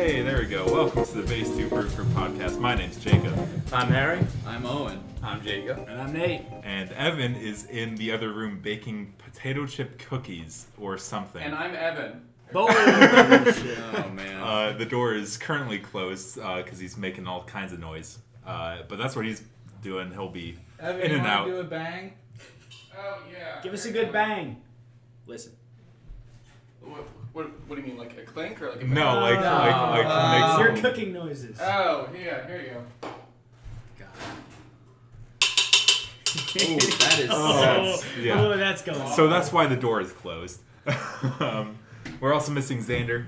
Hey, there we go. Welcome to the Base 2 Brew Crew podcast. My name's Jacob. I'm Harry. I'm Owen. I'm Jacob. And I'm Nate. And Evan is in the other room baking potato chip cookies or something. And I'm Evan. Boom! Oh, man. The door is currently closed because he's making all kinds of noise. But that's what he's doing. He'll be Evan, in you and wanna out. do a bang? Oh, yeah. Give us a good bang. Listen. What do you mean, like a clink or like a bang? No, like Your make some... cooking noises. Oh, yeah, here you go. Ooh, that is. That's going on. So that's why the door is closed. We're also missing Xander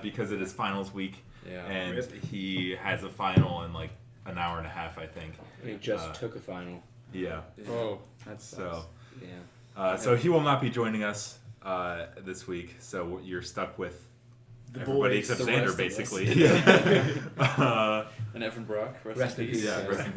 because it is finals week. Yeah. And Rip. he has a final in like an hour and a half, I think. He just took a final. Yeah. Oh, that's So, yeah. so he will not be joining us this week. So you're stuck with The everybody boys. except The Xander, rest of basically. us. Yeah. And Evan Brock, Rest in peace. Yeah, rest in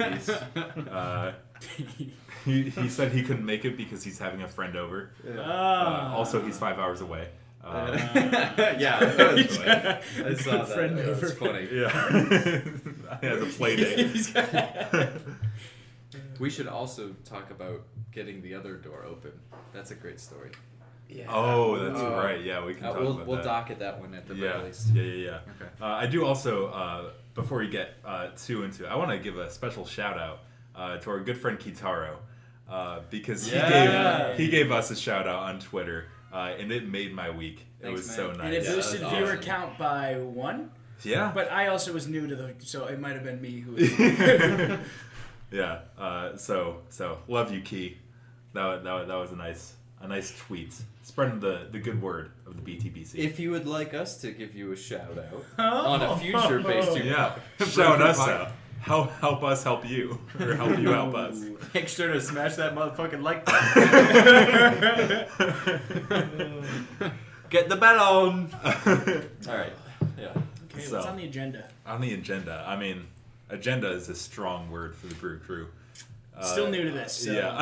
peace. He said he couldn't make it because he's having a friend over. Also, he's 5 hours away. Yeah, that was funny. I saw that. Friend That was over. funny. Yeah. He has a play date. We should also talk about getting the other door open. That's a great story. Yeah. Oh, that's right. Yeah, we can talk about we'll that. docket that one at the Yeah. very least. Yeah. Okay. I do also, before we get too into it, I want to give a special shout out to our good friend Kitaro because he gave us a shout out on Twitter and it made my week. Thanks, was man. so nice. And it Yeah, boosted that's viewer awesome. count by 1. Yeah. But I also was new to so it might have been me who was. Yeah. So love you, Key. That was a nice tweet, spreading the good word of the BTBC. If you would like us to give you a shout out on a future Base 2 Yeah, shout us out. Help us help you, or help you help us. Make sure to smash that motherfucking like button. Get the bell on. All right. Yeah. Okay, So- what's on the agenda? On the agenda, I mean, agenda is a strong word for the Brew Crew. Still new to this. So. Yeah,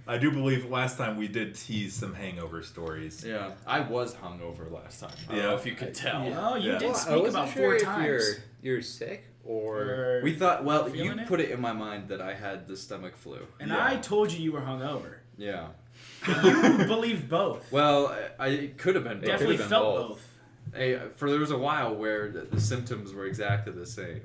I do believe last time we did tease some hangover stories. Yeah. I was hungover last time. I don't Yeah. know if you could tell. Oh, you Yeah. did Well, speak about 4 times. You're sick or Or- We thought, well, you Feeling it? put it in my mind that I had the stomach flu. And Yeah. I told you were hungover. Yeah. You believe both. Well, I could have been. Definitely could have been felt both. both. There was a while where the symptoms were exactly the same.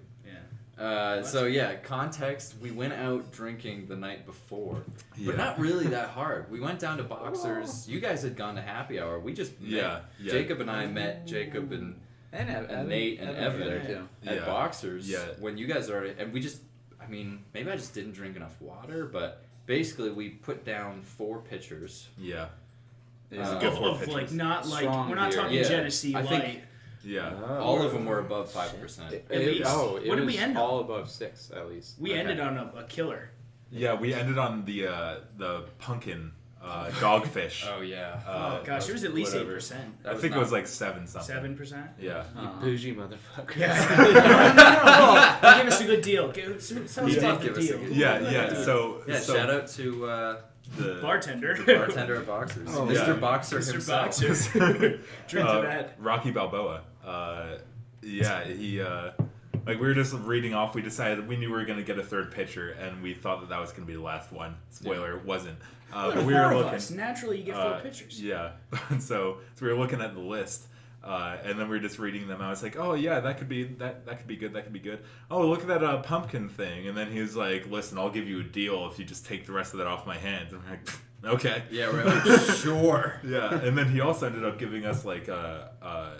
Yeah. So yeah, context. We went out drinking the night before, Yeah. but not really that hard. We went down to Boxers. You guys had gone to happy hour. We just met. Yeah. Jacob and I met Jacob and Nate and Evan there too. at Yeah. Boxers. Yeah. When you guys already and we just, I mean, maybe I just didn't drink enough water, but basically we put down 4 pitchers. Yeah. It was was a a good good four Of pitchers. like not like Strong we're not beer. talking Yeah. Genesee I light. think Yeah. all of them were above 5%. At least. What What did we end all above 6 at least. We Okay. ended on a killer. Yeah, we ended on the pumpkin dogfish. Oh yeah. Oh gosh, it was at least whatever. 8%. I think it was like 7 something. 7%. Yeah. You bougie motherfucker. Yeah. No. Give us a good deal. Tell us He about did the give us a deal. good Yeah. So Yeah, shout out to the Bartender. the bartender at Boxers, Oh, Mr. yeah. Boxer Mr. himself. Boxers. Drink to that. Rocky Balboa. Yeah, he like we were just reading off. We decided we knew we were gonna get a third pitcher, and we thought that was gonna be the last one. Spoiler, it wasn't. But we were Four of looking. us. Naturally, you get 4 pitchers. Yeah. so we were looking at the list. And then we were just reading them out. It's like, oh yeah, that could be that could be good. That could be good. Oh, look at that pumpkin thing. And then he was like, listen, I'll give you a deal if you just take the rest of that off my hands. And we're like, okay. Yeah, right. Sure. Yeah. And then he also ended up giving us like a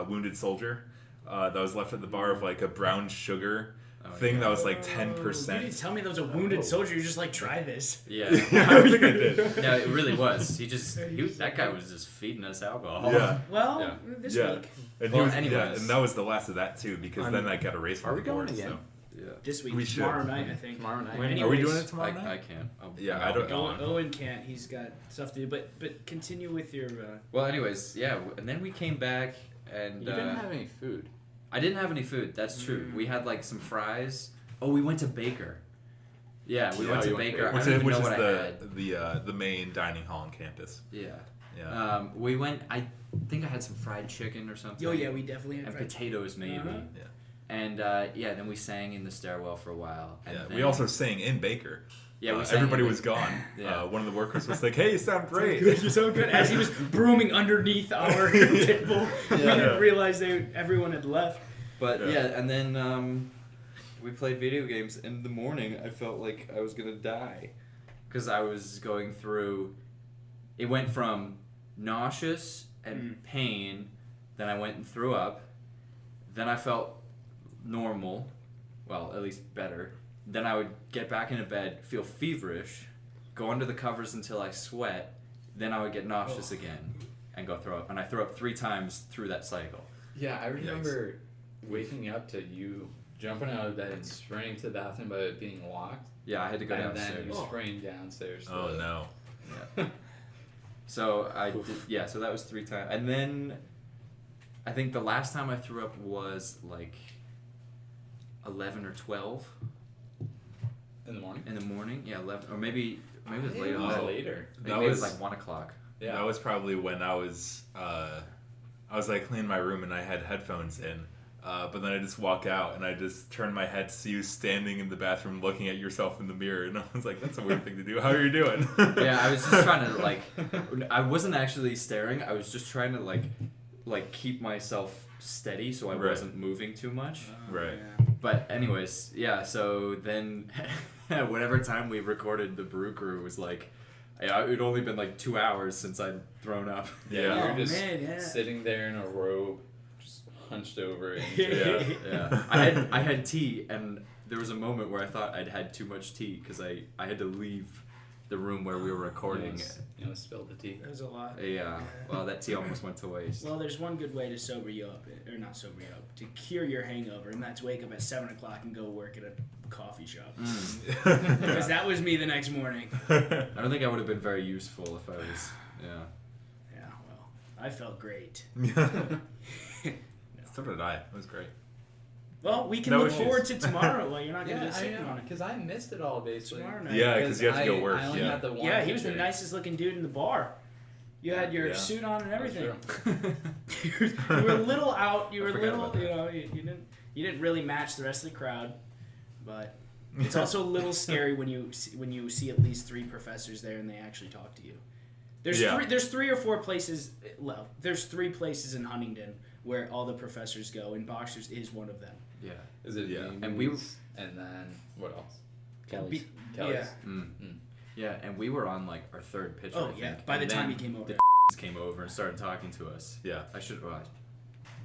wounded soldier that was left at the bar of like a brown sugar thing that was like 10%. You didn't tell me there was a wounded soldier. You're just like, try this. Yeah. Yeah, I think I did. Yeah, it really was. That guy was just feeding us alcohol. Yeah. Well, Yeah. this Yeah. week. And Well, yeah, anyways. and that was the last of that too, because then I got erased from Are the we going board. again? So. Yeah. This week. We should. Tomorrow night, I think. Tomorrow night. Anyways, Are we doing it tomorrow I night? can. Yeah, I don't know. Owen can't. He's got stuff to do. But continue with your. Well, anyways, yeah, and then we came back and You didn't have any food. I didn't have any food. That's true. We had like some fries. Oh, we went to Baker. Yeah, we Yeah, went to you went Baker. to I don't even Which know is what I had. the main dining hall on campus. Yeah. Yeah. We went. I think I had some fried chicken or something. Oh yeah, we definitely had And fried potatoes maybe. Uh-huh. Yeah. And then we sang in the stairwell for a while. And Yeah. then, We also sang in Baker. we sang everybody in was gone. Yeah. One of the workers was like, "Hey, you sound great." You're so good. As he was brooming underneath our table, we didn't realize everyone had left. But Yeah. and then we played video games. In the morning, I felt like I was gonna die because I was going through. It went from nauseous and pain, then I went and threw up, then I felt normal, well, at least better. Then I would get back into bed, feel feverish, go under the covers until I sweat, then I would get nauseous again and go throw up. And I threw up 3 times through that cycle. Yeah, I remember waking up to you jumping out of bed and sprinting to the bathroom, but it being locked. Yeah, I had to go and downstairs. then you sprinting downstairs. Oh no. Yeah. So I did, so that was 3 times. And then I think the last time I threw up was like 11 or 12 In the morning? in the morning. Yeah, 11 or maybe it was later. It was later. Maybe it was like 1 o'clock. Yeah. That was probably when I was like cleaning my room and I had headphones in. But then I just walk out and I just turn my head to see you standing in the bathroom looking at yourself in the mirror, and I was like, "That's a weird thing to do. How are you doing?" Yeah, I was just trying to I wasn't actually staring. I was just trying to like keep myself steady so I Right. wasn't moving too much. Right. But anyways, yeah. So then, whatever time we recorded the Brew Crew was like, it'd only been like 2 hours since I'd thrown up. Yeah. You're just man, yeah. sitting there in a robe, just hunched over. And Yeah. I had tea, and there was a moment where I thought I'd had too much tea because I had to leave the room where we were recording. You know, spill the tea. That was a lot. Yeah. Well, that tea almost went to waste. Well, there's one good way to sober you up, or not sober you up, to cure your hangover, and that's wake up at 7 o'clock and go work at a coffee shop. Because that was me the next morning. I don't think I would have been very useful if I was. Yeah. Yeah, well, I felt great. So did I. It was great. Well, we can No look issues. forward to tomorrow. Well, you're not going to Yeah, get I sick know, on it. because I missed it all basically. Tomorrow night. Yeah, because you have to go work. I only Yeah. had the one Yeah, he was the picture. nicest looking dude in the bar. You had your Yeah. suit on and everything. That's you were a little out. You I were a forgot little, about that. you know, you didn't really match the rest of the crowd, but it's also a little scary when you see at least 3 professors there and they actually talk to you. There's Yeah. there's 3 or 4 places. Well, there's 3 places in Huntingdon where all the professors go, and Boxers is one of them. Yeah. Is it Yeah. Amy's, And we- and then what else? Be- Kelly's. yeah. Yeah, and we were on like our 3rd pitcher. Oh I think. yeah. By the And time then he came over, the came over and started talking to us. Yeah. I should. Well,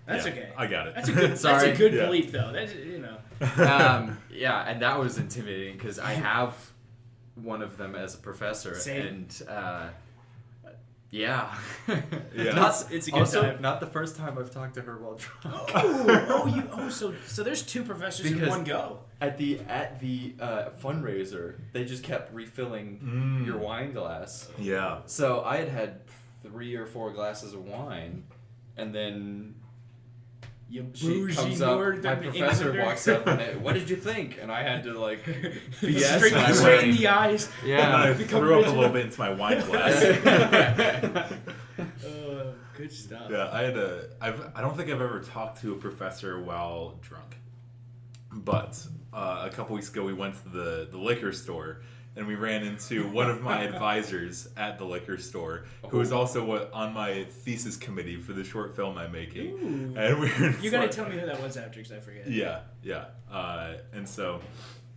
that's Yeah, okay. I got it. That's a good. Sorry. That's a good Yeah. bleep though. That's yeah, and that was intimidating because I have one of them as a professor, Same. and yeah, Yeah. It's a good also time. not the first time I've talked to her while drunk. So there's 2 professors in Because- one go. At the fundraiser, they just kept refilling your wine glass. Yeah. So I had 3 or 4 glasses of wine, and then You she bougie comes up. northern My professor Englander. walks up and what did you think? And I had to like BS straight, my straight way. in the eyes. And then I Become threw up a original. little bit into my wine glass. Good stuff. Yeah, I don't think I've ever talked to a professor while drunk. But a couple weeks ago we went to the liquor store and we ran into one of my advisors at the liquor store who was also on my thesis committee for the short film I'm making. Ooh. And we were just You gotta like- tell me who that was after, because I forget. Yeah. And so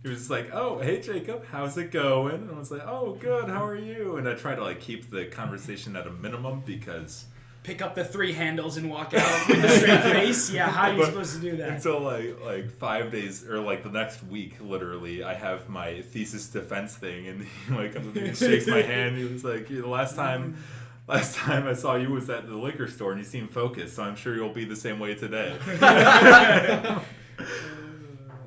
he was just like, "Oh, hey Jacob, how's it going?" And I was like, "Oh, good. How are you?" And I try to like keep the conversation at a minimum because Pick up the 3 handles and walk out with a straight face. Yeah, how are you But- supposed to do that? And so like 5 days or like the next week, literally, I have my thesis defense thing, and he like comes up to me and shakes my hand. He was like, "The last time I saw you was at the liquor store, and you seemed focused. So I'm sure you'll be the same way today."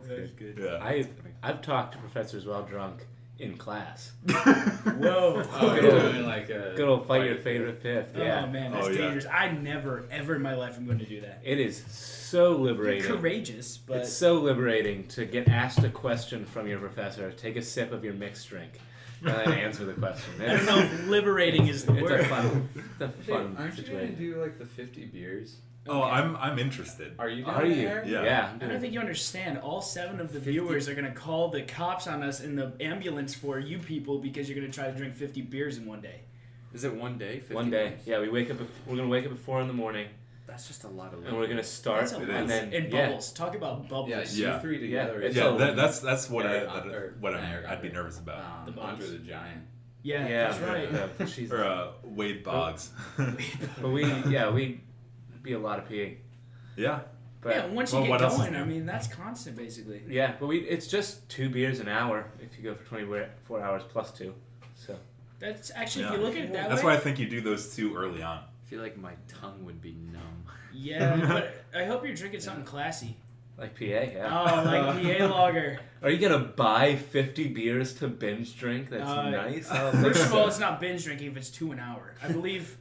That's good. Yeah. I've talked to professors while drunk in class. Whoa. Oh, you're doing like a Good old fight your favorite fifth. Yeah. Oh man, that's Oh, yeah. dangerous. I never, ever in my life am going to do that. It is so You're liberating. courageous, but It's so liberating to get asked a question from your professor. Take a sip of your mixed drink. answer the question. I don't know if liberating is the It's word. a fun Aren't you gonna situation. do like the 50 beers? Oh, I'm interested. Are you? Are doing you? there? Yeah. I don't think you understand. All 7 of the 50 viewers are gonna call the cops on us in the ambulance for you people because you're gonna try to drink 50 beers in one day. Is it one day? 50 One day, minutes? yeah, we're gonna wake up at 4 in, That's just a lot of. and we're gonna start, That's a It lot. is. and then And bubbles. Talk about bubbles. Yeah, you Yeah. 3 together. It's Yeah, a- that's what Or- I'd be nervous about. The Andre Bugs. the Giant. Yeah, that's right. She's, Or Wade Boggs. but we'd be a lot of PA. Yeah. But Yeah, once Well, you what get else is going, I new? mean, that's constant basically. yeah, but it's just 2 beers an hour if you go for 24 hours plus 2. So That's actually, Yeah. if you look at it that That's way. why I think you do those 2 early on. I feel like my tongue would be numb. Yeah, but I hope you're drinking something classy. like PA, yeah. Oh, like PA lager. Are you gonna buy 50 beers to binge drink? That's nice. First of all, it's not binge drinking if it's 2 an hour. I believe.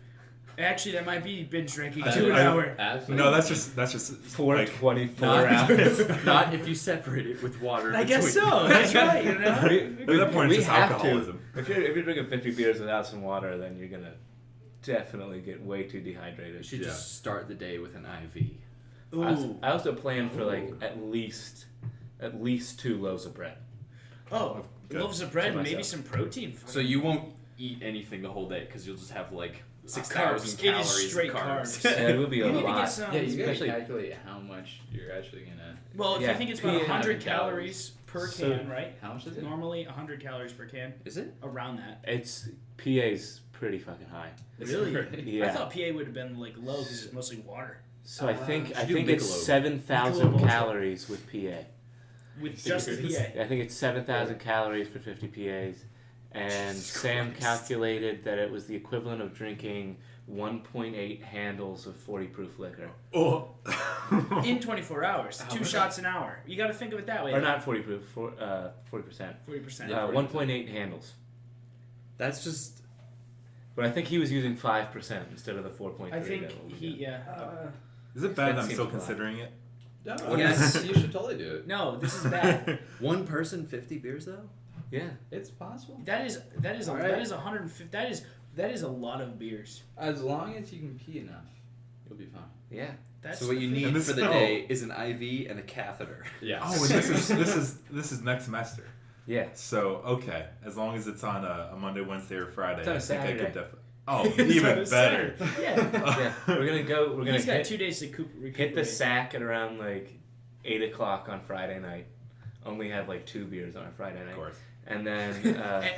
Actually, that might be binge drinking 2 an hour. Absolutely. No, that's just for like 24 Not, hours. not if you separate it with water. I guess between. so. That's right. You know. at that point it's just have alcoholism. to. If you're drinking 50 beers without some water, then you're gonna definitely get way too dehydrated. You should Yeah. just start the day with an IV. Ooh. I also plan for like at least 2 loaves of bread. Oh, Good. loaves of bread To and maybe myself. some protein. So you won't eat anything the whole day because you'll just have like 6,000 Carbs. It is calories straight of carbs. carbs. Yeah, it would be a You need to get lot. some- Yeah, you gotta Especially- calculate how much you're actually gonna. Well, if Yeah. you think it's about Yeah, 100 calories. calories per So- can, right? How much is it? Normally 100 calories per can, Is it? around that. It's PA's pretty fucking high. Really? Yeah. I thought PA would have been like low because it's mostly water. So I think should do it's Michelob. 7,000 Michelob Ultra. calories with PA. With just the PA. I think it's 7,000 calories for 50 PAs, and Jesus Sam Christ. calculated that it was the equivalent of drinking 1.8 handles of 40 proof liquor, Oh. In 24 hours. 2 shots an hour. You got to think of it that way. or not 40 proof, 40%. 40%. Yeah. 1.8 handles. That's just. But I think he was using 5% instead of the 4.3. I think that we he, got. yeah. Is it bad That that I'm seems still a lot. considering it? No, Yes. you should totally do it. No, this is bad. One person, 50 beers though? Yeah. It's possible. that is All right. that is 150. That is a lot of beers. As long as you can pee enough, you'll be fine. Yeah. That's So what you need And this- for the no. day is an IV and a catheter. Yeah. Oh, and this is next semester. Yeah. So okay, as long as it's on a Monday, Wednesday, or Friday, It's on a I think I Saturday. could definitely. Oh, It's even on a better. Saturday. Yeah. Yeah. We're gonna go. We're gonna He's got hit, 2 days to recuperate. hit the sack at around like 8 o'clock on Friday night. Only have like 2 beers on a Friday night. Of course. And then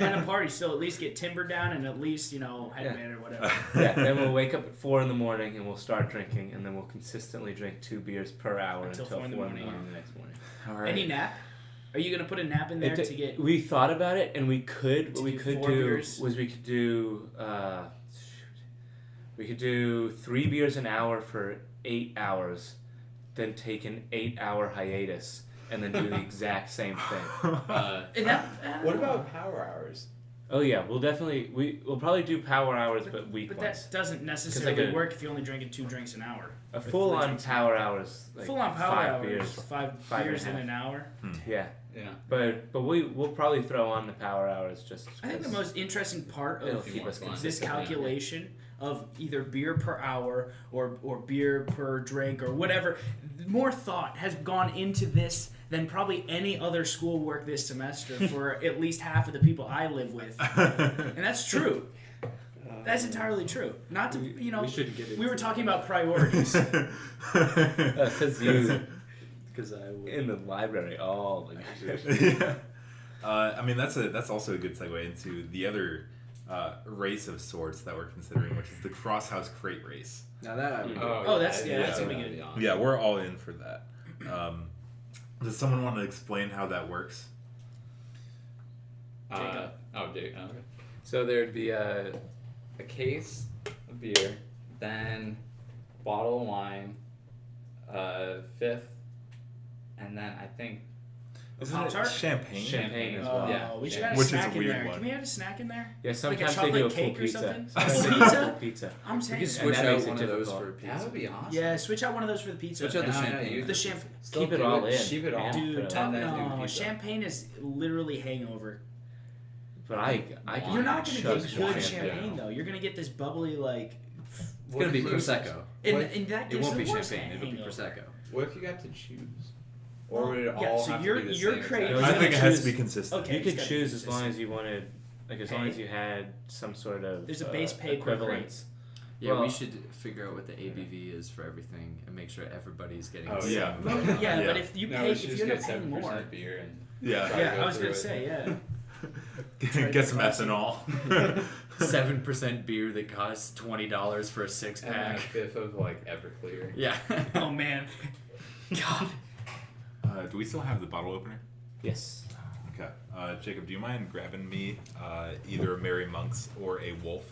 and a party, so at least get timber down and at least, headband or whatever. yeah, then we'll wake up at 4 in the morning and we'll start drinking, and then we'll consistently drink 2 beers per hour Until until 4 in the 4 in the morning. morning the next morning. All right. Any nap? Are you gonna put a nap in there to get? We thought about it, and we could. What To we do could 4 do beers? was we could do. We could do 3 beers an hour for 8 hours, then take an 8-hour hiatus, and then do the exact same thing. And that, What about power hours? Oh yeah, we'll probably do power hours, but week But ones. that doesn't necessarily like work if you're only drinking 2 drinks an hour. A or 3 full on drinks an power hour. hours. Like Full on power 5 hours. beers. 5 and a beers in half. an hour. Yeah, Yeah. but we'll probably throw on the power hours just. I think the 'cause most interesting part it'll of keep us this consistent. calculation of either beer per hour or beer per drink or whatever, more thought has gone into this than probably any other schoolwork this semester for at least half of the people I live with. And that's true. That's entirely true. Not to, We shouldn't get we were talking about priorities. Because you Because I would. in the library all the Yeah. I mean, that's also a good segue into the other race of sorts that we're considering, which is the Crosshouse Crate Race. Now that I would. Oh, that's gonna be good. Yeah, we're all in for that. Does someone want to explain how that works? Jacob. Okay. So there'd be a case of beer, then bottle of wine, fifth, and then I think Isn't Pop-Tart? it champagne? Champagne as Oh, well. Yeah. we should Yeah. add a Which is a snack in weird there. one. Can we add a snack in there? Yeah, sometimes chocolate they do a full cake or pizza. something? Sometimes A they do a pizza? full pizza. I'm We saying could that. switch that out makes it one of those difficult. for a pizza. that would be awesome. Yeah, switch out one of those for the pizza. Switch out the No, no, champagne. you- The champagne. Keep Still it do all in. Keep it all. Yeah. Dude, and then do pizza. champagne is literally hangover. But I can You're not gonna chug get some good champagne though. You're gonna get this bubbly like. It's gonna be prosecco. And that It gives won't the be worst champagne. It'll be hangover. prosecco. What if you got to choose? Or would it Yeah, all so have you're- to be the you're same crazy. exact- No, I you think it can has to choose- be consistent. Okay. You it's could gotta choose be as long as you wanted, like as long as you had some sort of There's a base pay per equivalence. Yeah, we Well- should figure out what the ABV is for everything and make sure everybody's getting. Oh, the same yeah. amount. Yeah, Yeah. but if you No, pay, we if should you just end up get paying 7% more. beer and Yeah. try to Yeah, go I was through gonna it. say yeah. Get some ethanol. 7% beer that costs $20 for a six And then a pack. fifth of like Everclear. Yeah. Oh man. God. Do we still have the bottle opener? Yes. Okay. Jacob, do you mind grabbing me either a Merry Monks or a Wolf?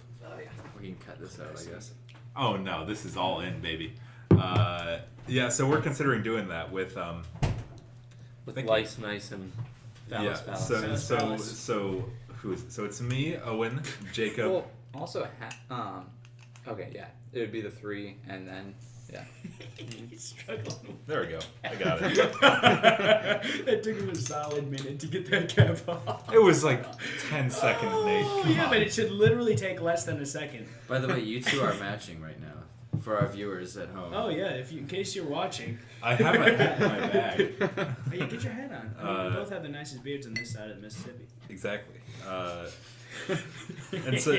We can cut this out, I guess. Oh no, this is all in, baby. Yeah, so we're considering doing that with With Thank you. Lice, Nice, and Phallus, yeah. Phallus. So who's so it's me, Owen, Jacob. Well, also, okay, yeah, it would be the 3, and then yeah. He's struggling. There we go. I got it. It took him a solid minute to get that cap off. It was like 10 seconds, Nate. Oh Come yeah, on. but it should literally take less than a second. By the way, you two are matching right now for our viewers at home. Oh yeah, if you, in case you're watching. I have my hat in my bag. Oh, yeah, get your hat on. I mean, we Uh, both have the nicest beards on this side of the Mississippi. Exactly. And so,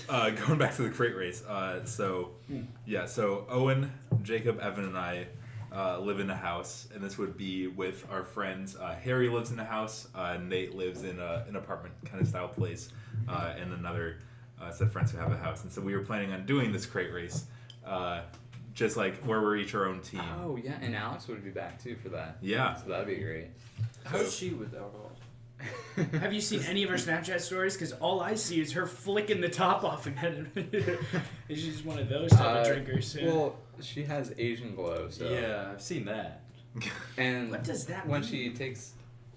going back to the crate race. So Owen, Jacob, Evan, and I live in a house, and this would be with our friends. Harry lives in a house. Nate lives in an apartment kind of style place, and another set of friends who have a house. And so we were planning on doing this crate race, just like where we're each our own team. Oh yeah, and Alex would be back too for that. Yeah. So that'd be great. How's she with alcohol? Have you seen any of her Snapchat stories? Because all I see is her flicking the top off, and she's one of those type of drinkers. Yeah. Well, she has Asian glow, so Yeah, I've seen that. And What does that when mean? she takes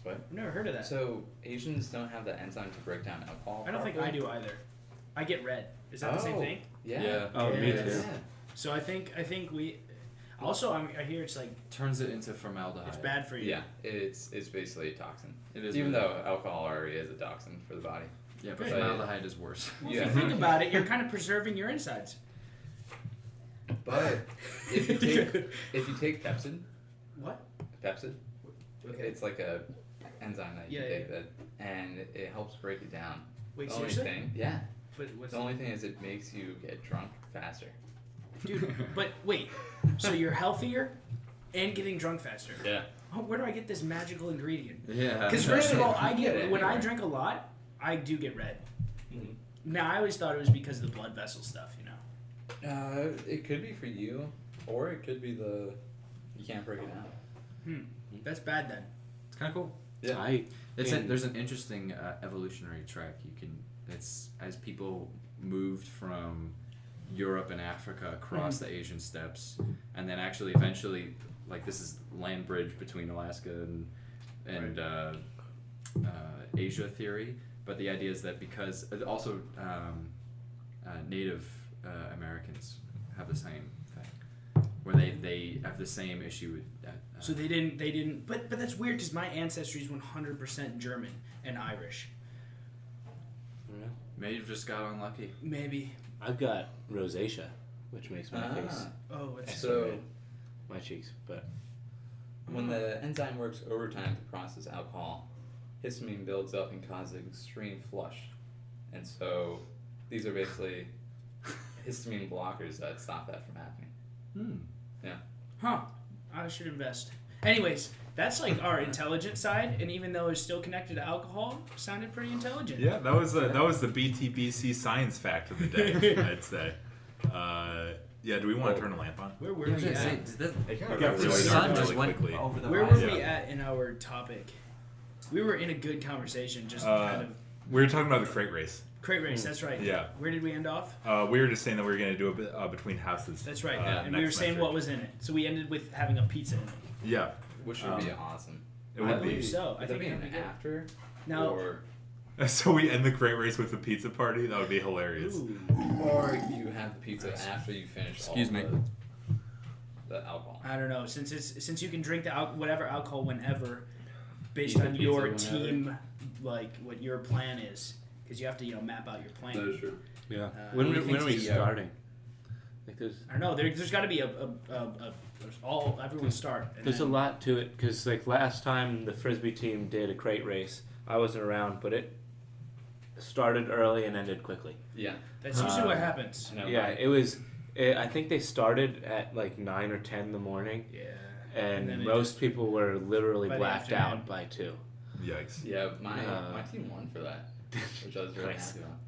I've never heard of that. so Asians don't have the enzyme to break down alcohol. I don't think I do either. I get red. Is that the same Oh. thing? Yeah. Oh, me Yeah. too. So I think we. Also, I hear it's like Turns it into formaldehyde. it's bad for you. Yeah, it's basically a toxin. It is Even really- though alcohol already is a toxin for the body. Yeah, but Good. formaldehyde is worse. Well, Yeah. If you think about it, you're kind of preserving your insides. But if you take Pepsid, What? Pepsid, Okay. it's like a enzyme that you Yeah, take that, and it helps break it down. Wait, The only seriously? thing, yeah. But what's The only thing is it makes you get drunk faster. Dude, but wait. So you're healthier and getting drunk faster. Yeah. Oh, where do I get this magical ingredient? Yeah. Because first of all, You I can get get it when I anywhere. drink a lot, I do get red. Mhm. Now I always thought it was because of the blood vessel stuff, you know. It could be for you, or it could be you can't break it down. That's bad then. It's kind of cool. Yeah. There's an interesting evolutionary track you can. It's as people moved from Europe and Africa across the Asian steppes, and then actually eventually, like this is land bridge between Alaska and Asia theory. But the idea is that because also Native Americans have the same thing, where they have the same issue with. So they didn't. But that's weird because my ancestry is 100% German and Irish. Maybe you've just got unlucky. Maybe. I've got rosacea, which makes my face Oh, it's extra So- red. My cheeks, but When the enzyme works overtime to process alcohol, histamine builds up and causes extreme flush. And so these are basically histamine blockers that stop that from happening. Huh. I should invest. Anyways, that's like our intelligent side, and even though it's still connected to alcohol, sounded pretty intelligent. Yeah, that was the BTBC science fact of the day, I'd say. Yeah, do we want to turn a lamp on? Where were Yeah, I was we gonna say, at? did that, It got the really sun dark just really went quickly. over the Where were horizon. we at in our topic? We were in a good conversation, just Uh, kind of We were talking about the crate race. crate race. That's right. Yeah. Where did we end off? We were just saying that we were going to do a bit between houses. That's right. Yeah, and we were next saying semester. what was in it. So we ended with having a pizza in it. Yeah, Which would be awesome. it I would believe be. so. I Would that think be that'd an be good. after? Now, Or So we end the crate race with the pizza party. That would be hilarious. ooh, Or you have the pizza after you finish Excuse all me. the alcohol. I don't know. Since you can drink the whatever alcohol whenever, based Eat the on pizza your whenever. team, like what your plan is. because you have to map out your plan. That is true. Yeah. what do you when think's are we the, starting? Like I don't know. There's got to be everyone start. And there's a then- lot to it because like last time the frisbee team did a crate race, I wasn't around, but it started early and ended quickly. Yeah. That's usually what happens. I know, Yeah, right? it was. I think they started at like 9 or 10 in the morning, Yeah. and then it most people were literally by the blacked afternoon. out by 2. Yikes. Yeah, my Uh, team won for that, which I was really Nice. happy about.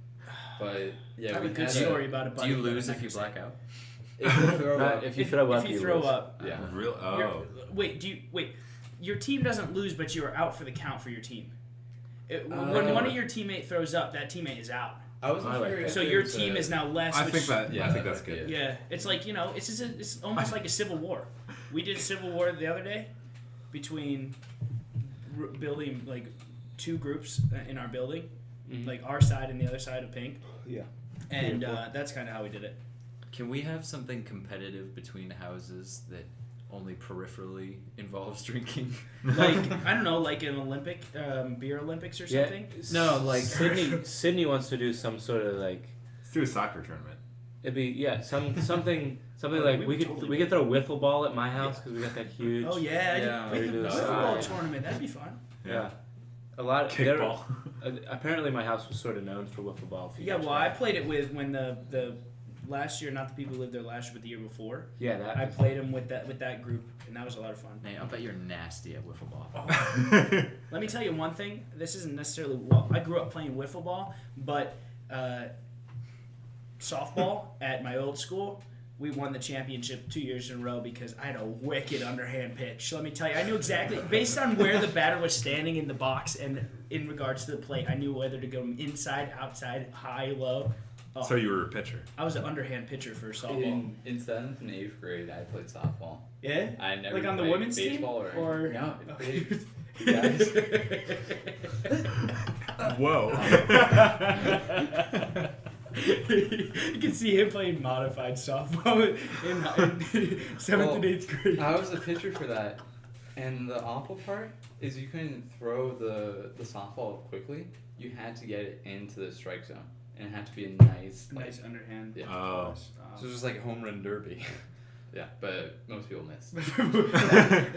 But yeah, I have we a good had story about it. Do you lose if you black out? If you throw up, If you throw up, if you you throw lose. up, yeah. Real? Oh. wait. Your team doesn't lose, but you are out for the count for your team. When Oh. one of your teammate throws up, that teammate is out. I wasn't I like sure. that. if So it your was team a- is now less. I which- think that. Yeah, I think that's good. Yeah, it's like it's almost like a civil war. We did civil war the other day between building like 2 groups in our building, Mhm. like our side and the other side of Pink. Yeah. And that's kind of how we did it. Can we have something competitive between houses that only peripherally involves drinking? Like I don't know, like an Olympic beer Olympics or something. No, like- Sydney wants to do some sort of like Let's do a soccer tournament. it'd be something Oh, like we we would could totally we could throw a wiffle ball at my house because we got that huge. Oh yeah, Yeah, with we the do wiffle that. ball tournament, that'd be fun. Yeah. A lot. There, Kickball. apparently, my house was sort of known for wiffle ball. A few Yeah, years well, I back. played it with when the last year, not the people who lived there last year, but the year before. Yeah, that. I played them with that group, and that was a lot of fun. Hey, I'll bet you're nasty at wiffle ball. Let me tell you one thing. This isn't necessarily well. I grew up playing wiffle ball, but softball at my old school, we won the championship 2 years in a row because I had a wicked underhand pitch. So let me tell you, I knew exactly based on where the batter was standing in the box and in regards to the plate, I knew whether to go inside, outside, high, low. Oh, So you were a pitcher. I was an underhand pitcher for softball. In 7th and 8th grade, I played softball. Yeah. I never Like on the played women's team, baseball or no. Okay. Guys. Whoa. You can see him playing modified softball in 7th and 8th grade. I was a pitcher for that, and the awful part is you couldn't throw the softball quickly. You had to get it into the strike zone, and it had to be a nice, like, Nice underhand. Yeah. Oh. So it's just like home run derby. yeah. But most people miss.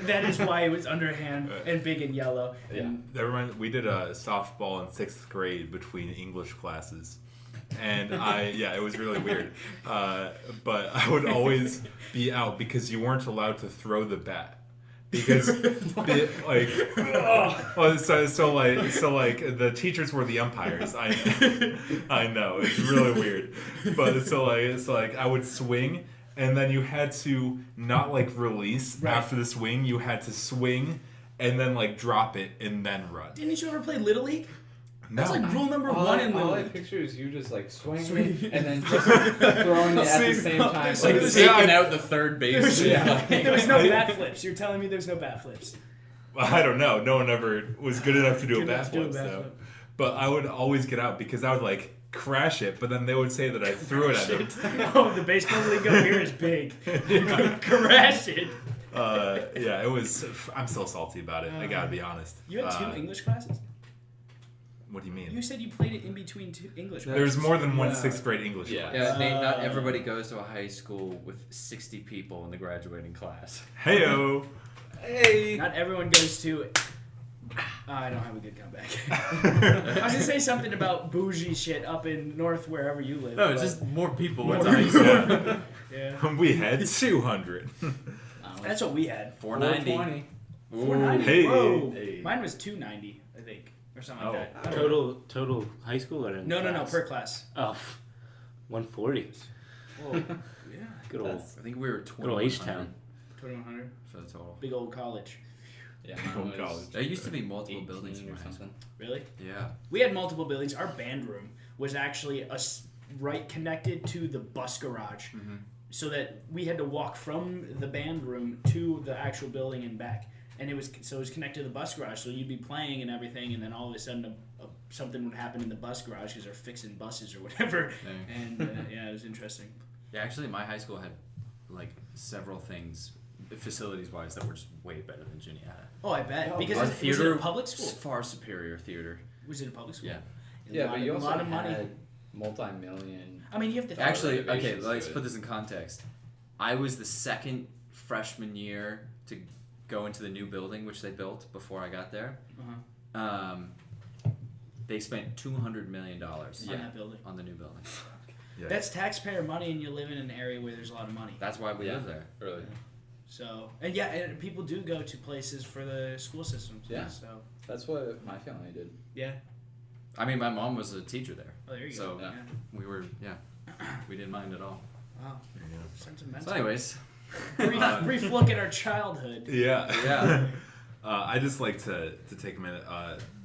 That is why it was underhand and big and yellow. Yeah. That reminds. We did a softball in 6th grade between English classes, and it was really weird. But I would always be out because you weren't allowed to throw the bat. Because so the teachers were the umpires. I know it's really weird, but it's like I would swing, and then you had to not like release Right. after the swing. You had to swing and then like drop it and then run. Didn't you ever play Little League? No. That's like rule number All one I, in Little all I League. picture is you just like swinging Swing. and then just throwing it at the See, same time. so Like there's- taking out the third base. Yeah. There was no bat flips. You're telling me there's no bat flips. I don't know. No one ever was good enough to do a Good bat enough to do a flip. bat So. flip. But I would always get out because I would like crash it, but then they would say that I threw it at them. Shit. Oh, the baseball league over here is big. Crash it. Yeah, it was. I'm still salty about it. I gotta be honest. You had 2 English classes? What do you mean? You said you played it in between 2 English classes. There's more than one Yeah. 6th grade English Yeah. class. Yeah, Nate, not everybody goes to a high school with 60 people in the graduating class. Heyo. Hey. Not everyone goes to. I don't have a good comeback. I was gonna say something about bougie shit up in north wherever you live. No, it's but- just more people More went to high school. Yeah. We had 200. That's what we had. 490. 420. 490. Hey. Whoa. Hey. Mine was 290, I think, or something like Oh. that. I don't know. Total high school or in No, class? per class. Oh, 140. Whoa. Yeah. Good old. I think we were Good old 2100 H-Town. 2100. for the total. Big old college. Yeah. From mine was college. There used to be multiple 18 buildings in or my high school. something. Really? Yeah. We had multiple buildings. Our band room was actually right connected to the bus garage, Mm-hmm. so that we had to walk from the band room to the actual building and back. And it was connected to the bus garage. So you'd be playing and everything, and then all of a sudden something would happen in the bus garage because they're fixing buses or whatever. Dang. And yeah, it was interesting. Yeah, actually, my high school had like several things, facilities-wise, that were just way better than Juniata. Oh, I bet. Because Our was it a public was school? far superior theater. Was it a public school? Yeah. Yeah, but you a also lot of money. had multi-million. I mean, you have to Actually, okay, renovations let's to put it. this in context. I was the second freshman year to go into the new building, which they built before I got there. Uh-huh. They spent $200 million on that building. on the new building. Yeah. That's taxpayer money, and you live in an area where there's a lot of money. That's why we live there. Really. So, and yeah, and people do go to places for the school systems. Yeah. So, That's what my family did. yeah. I mean, my mom was a teacher there. Oh, there you So, go. Yeah. we were, we didn't mind at all. Wow. Yeah. Sentimental. So, anyways, Brief look at our childhood. Yeah. Yeah. I just like to take a minute.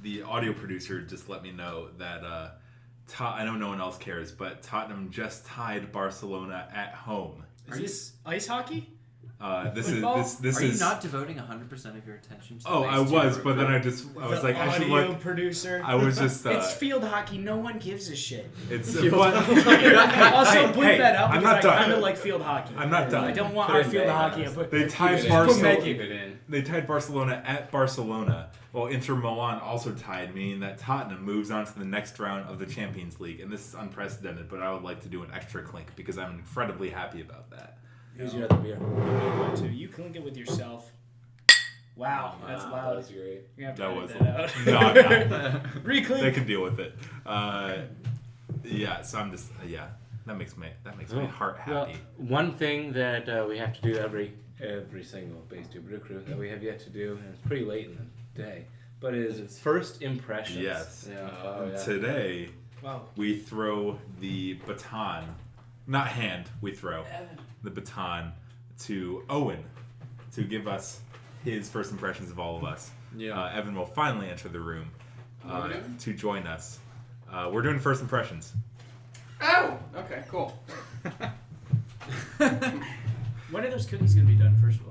The audio producer just let me know that I know no one else cares, but Tottenham just tied Barcelona at home. Is this ice hockey? This Football? is this Are is. you not devoting 100% of your attention to Oh, the I base was, two but then recruit? I was The like, I should audio look. producer. I was just. It's field hockey. No one gives a shit. It's Field but, also, hey, bleep hey, that out I'm because not I done. kind of like field hockey. I'm not done. I don't want Put our it in field Meg, hockey. honestly. They tied Keep it in. Barcelona. Keep it in. They tied Barcelona at Barcelona, while Inter Milan also tied, meaning that Tottenham moves on to the next round of the Champions League. And this is unprecedented, but I would like to do an extra clink because I'm incredibly happy about that. Here's your other beer. You clink it with yourself. Wow, that's Wow, loud. That was great. You're That gonna have was to edit that out. no. They Re-clink. can deal with it. Yeah, so I'm just That makes my heart Well, happy. one thing that we have to do every single Base 2 Brew Crew that we have yet to do, and it's pretty late in the day, but is first impressions. Yes. Yeah. Oh, yeah. Today Wow. we throw the baton, not hand. We throw the baton to Owen to give us his first impressions of all of us. Yeah. Evan will finally enter the room What are we doing? to join us. We're doing first impressions. Oh! Okay, cool. When are those cookies gonna be done? First of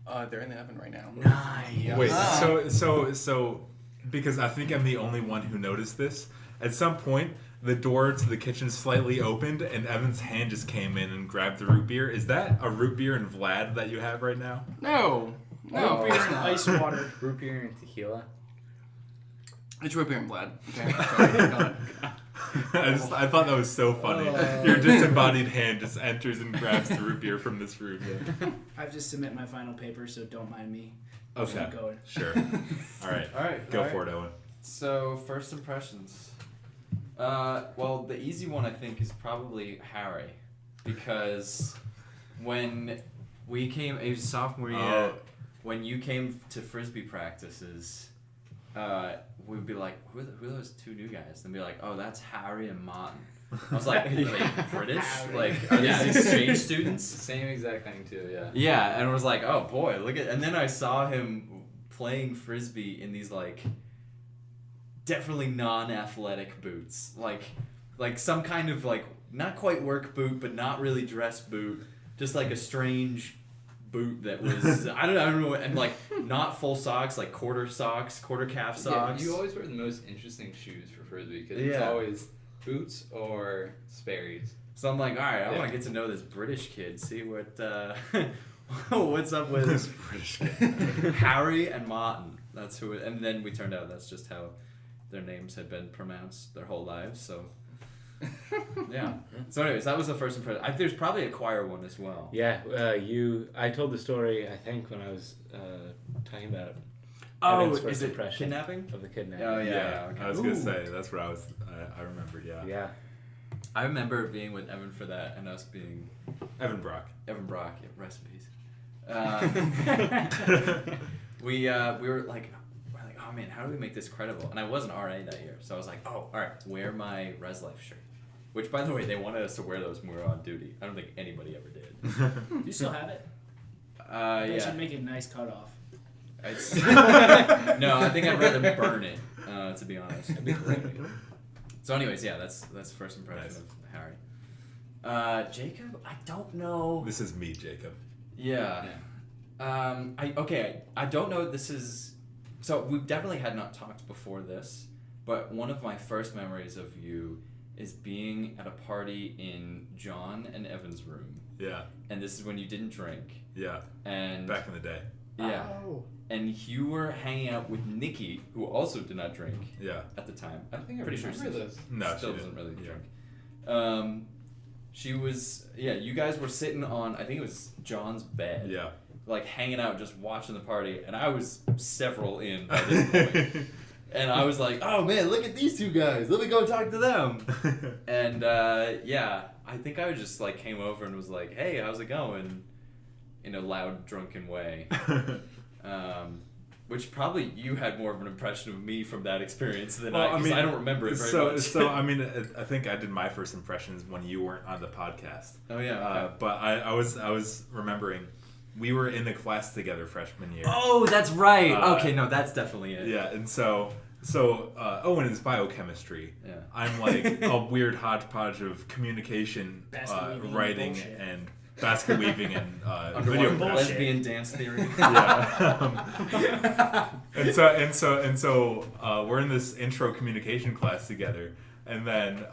all. They're in the oven right now. Nice. Wait, Ah. so because I think I'm the only one who noticed this. At some point, the door to the kitchen slightly opened, and Evan's hand just came in and grabbed the root beer. Is that a root beer and Vlad that you have right now? No. No. Root beer and ice water. Root beer and tequila. It's root beer and blood. Okay. Sorry, go on. I thought that was so funny. Your disembodied hand just enters and grabs the root beer from this room. I've just submit my final paper, so don't mind me. Okay, Keep going. sure. All right, Alright. go for it, Owen. So, first impressions. Well, the easy one I think is probably Harry. Because when we came, it was sophomore year, Oh. when you came to Frisbee practices, we would be like, who are those two new guys? And be like, oh, that's Harry and Martin. I was like, are they British? Harry. Like, are Yeah. these exchange students? Same exact thing too. Yeah. Yeah, and I was like, oh boy, look at. And then I saw him playing Frisbee in these, like, definitely non-athletic boots. Like some kind of, like, not quite work boot, but not really dress boot. Just like a strange boot that was, I don't know, and like not full socks, like quarter calf socks. Yeah, you always wear the most interesting shoes for Frisbee because it's Yeah. always boots or Sperry's. So I'm like, all right, I Yeah. want to get to know this British kid, see what what's up with This British guy. Harry and Martin. That's who. And then we turned out that's just how their names had been pronounced their whole lives. So yeah. So anyways, that was the first impression. There's probably a choir one as well. Yeah, I told the story, I think, when I was talking about Oh, Evan's first is it impression kidnapping? of the kidnapping. Oh yeah. Okay. I was gonna Ooh. say that's what I remembered. Yeah. Yeah. I remember being with Evan for that, and us being Evan Brock. Evan Brock. Yeah, rest in peace. We were like, oh man, how do we make this credible? And I was an RA that year, so I was like, oh, all right, wear my Res Life shirt. Which, by the way, they wanted us to wear those when we were on duty. I don't think anybody ever did. Do you still have it? They Yeah. should make a nice cutoff. It's, no, I think I'd rather burn it, to be honest. So, anyways, yeah, that's the first impression Nice. of Harry. Jacob, I don't know. This is me, Jacob. Yeah. I don't know if this is. So we definitely had not talked before this, but one of my first memories of you is being at a party in John and Evan's room, Yeah. and this is when you didn't drink, Yeah. and Back in the day. yeah, Oh. and you were hanging out with Nikki, who also did not drink Yeah. at the time. I think I pretty sure remember this. No, still she doesn't didn't. really Yeah. drink. She was, you guys were sitting on, I think it was John's bed. Yeah. Like hanging out, just watching the party, and I was several in by this point. And I was like, oh man, look at these two guys. Let me go talk to them. And I think I just like came over and was like, hey, how's it going? In a loud, drunken way. Which probably you had more of an impression of me from that experience than I don't remember it very much. So I mean, I think I did my first impressions when you weren't on the podcast. Oh yeah. Okay. But I was remembering we were in the class together freshman year. Oh, that's right. Okay, no, that's definitely it. Yeah, and so Owen is biochemistry. Yeah. I'm like a weird hodgepodge of communication, Basket weaving writing, bullshit. and basket weaving and Underwater video bullshit. lesbian dance theory. Yeah. and so we're in this intro communication class together, and then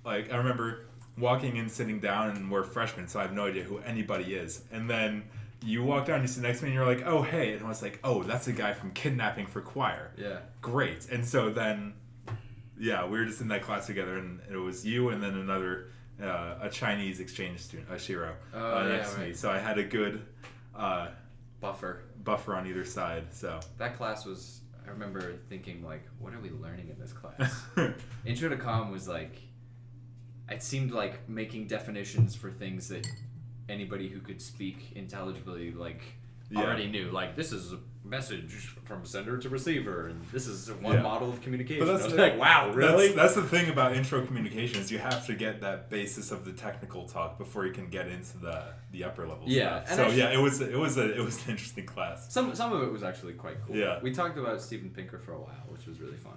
like I remember walking in, sitting down, and we're freshmen, so I have no idea who anybody is. And then you walk down, you sit next to me, and you're like, "Oh, hey!" And I was like, "Oh, that's the guy from Kidnapping for Choir." Yeah. Great. And so then, yeah, we were just in that class together, and it was you and then another a Chinese exchange student, Shiro, next to me. So I had a good Buffer. on either side. So That class was, I remember thinking, like, what are we learning in this class? Intro to Comm was like, it seemed like making definitions for things that anybody who could speak intelligibly, like, already knew. Like, this is a message from sender to receiver, and this is one model of communication. But I was like, wow, really? That's the thing about intro communication is you have to get that basis of the technical talk before you can get into the upper level Yeah, stuff. and So actually- it was an interesting class. Some of it was actually quite cool. Yeah. We talked about Steven Pinker for a while, which was really fun.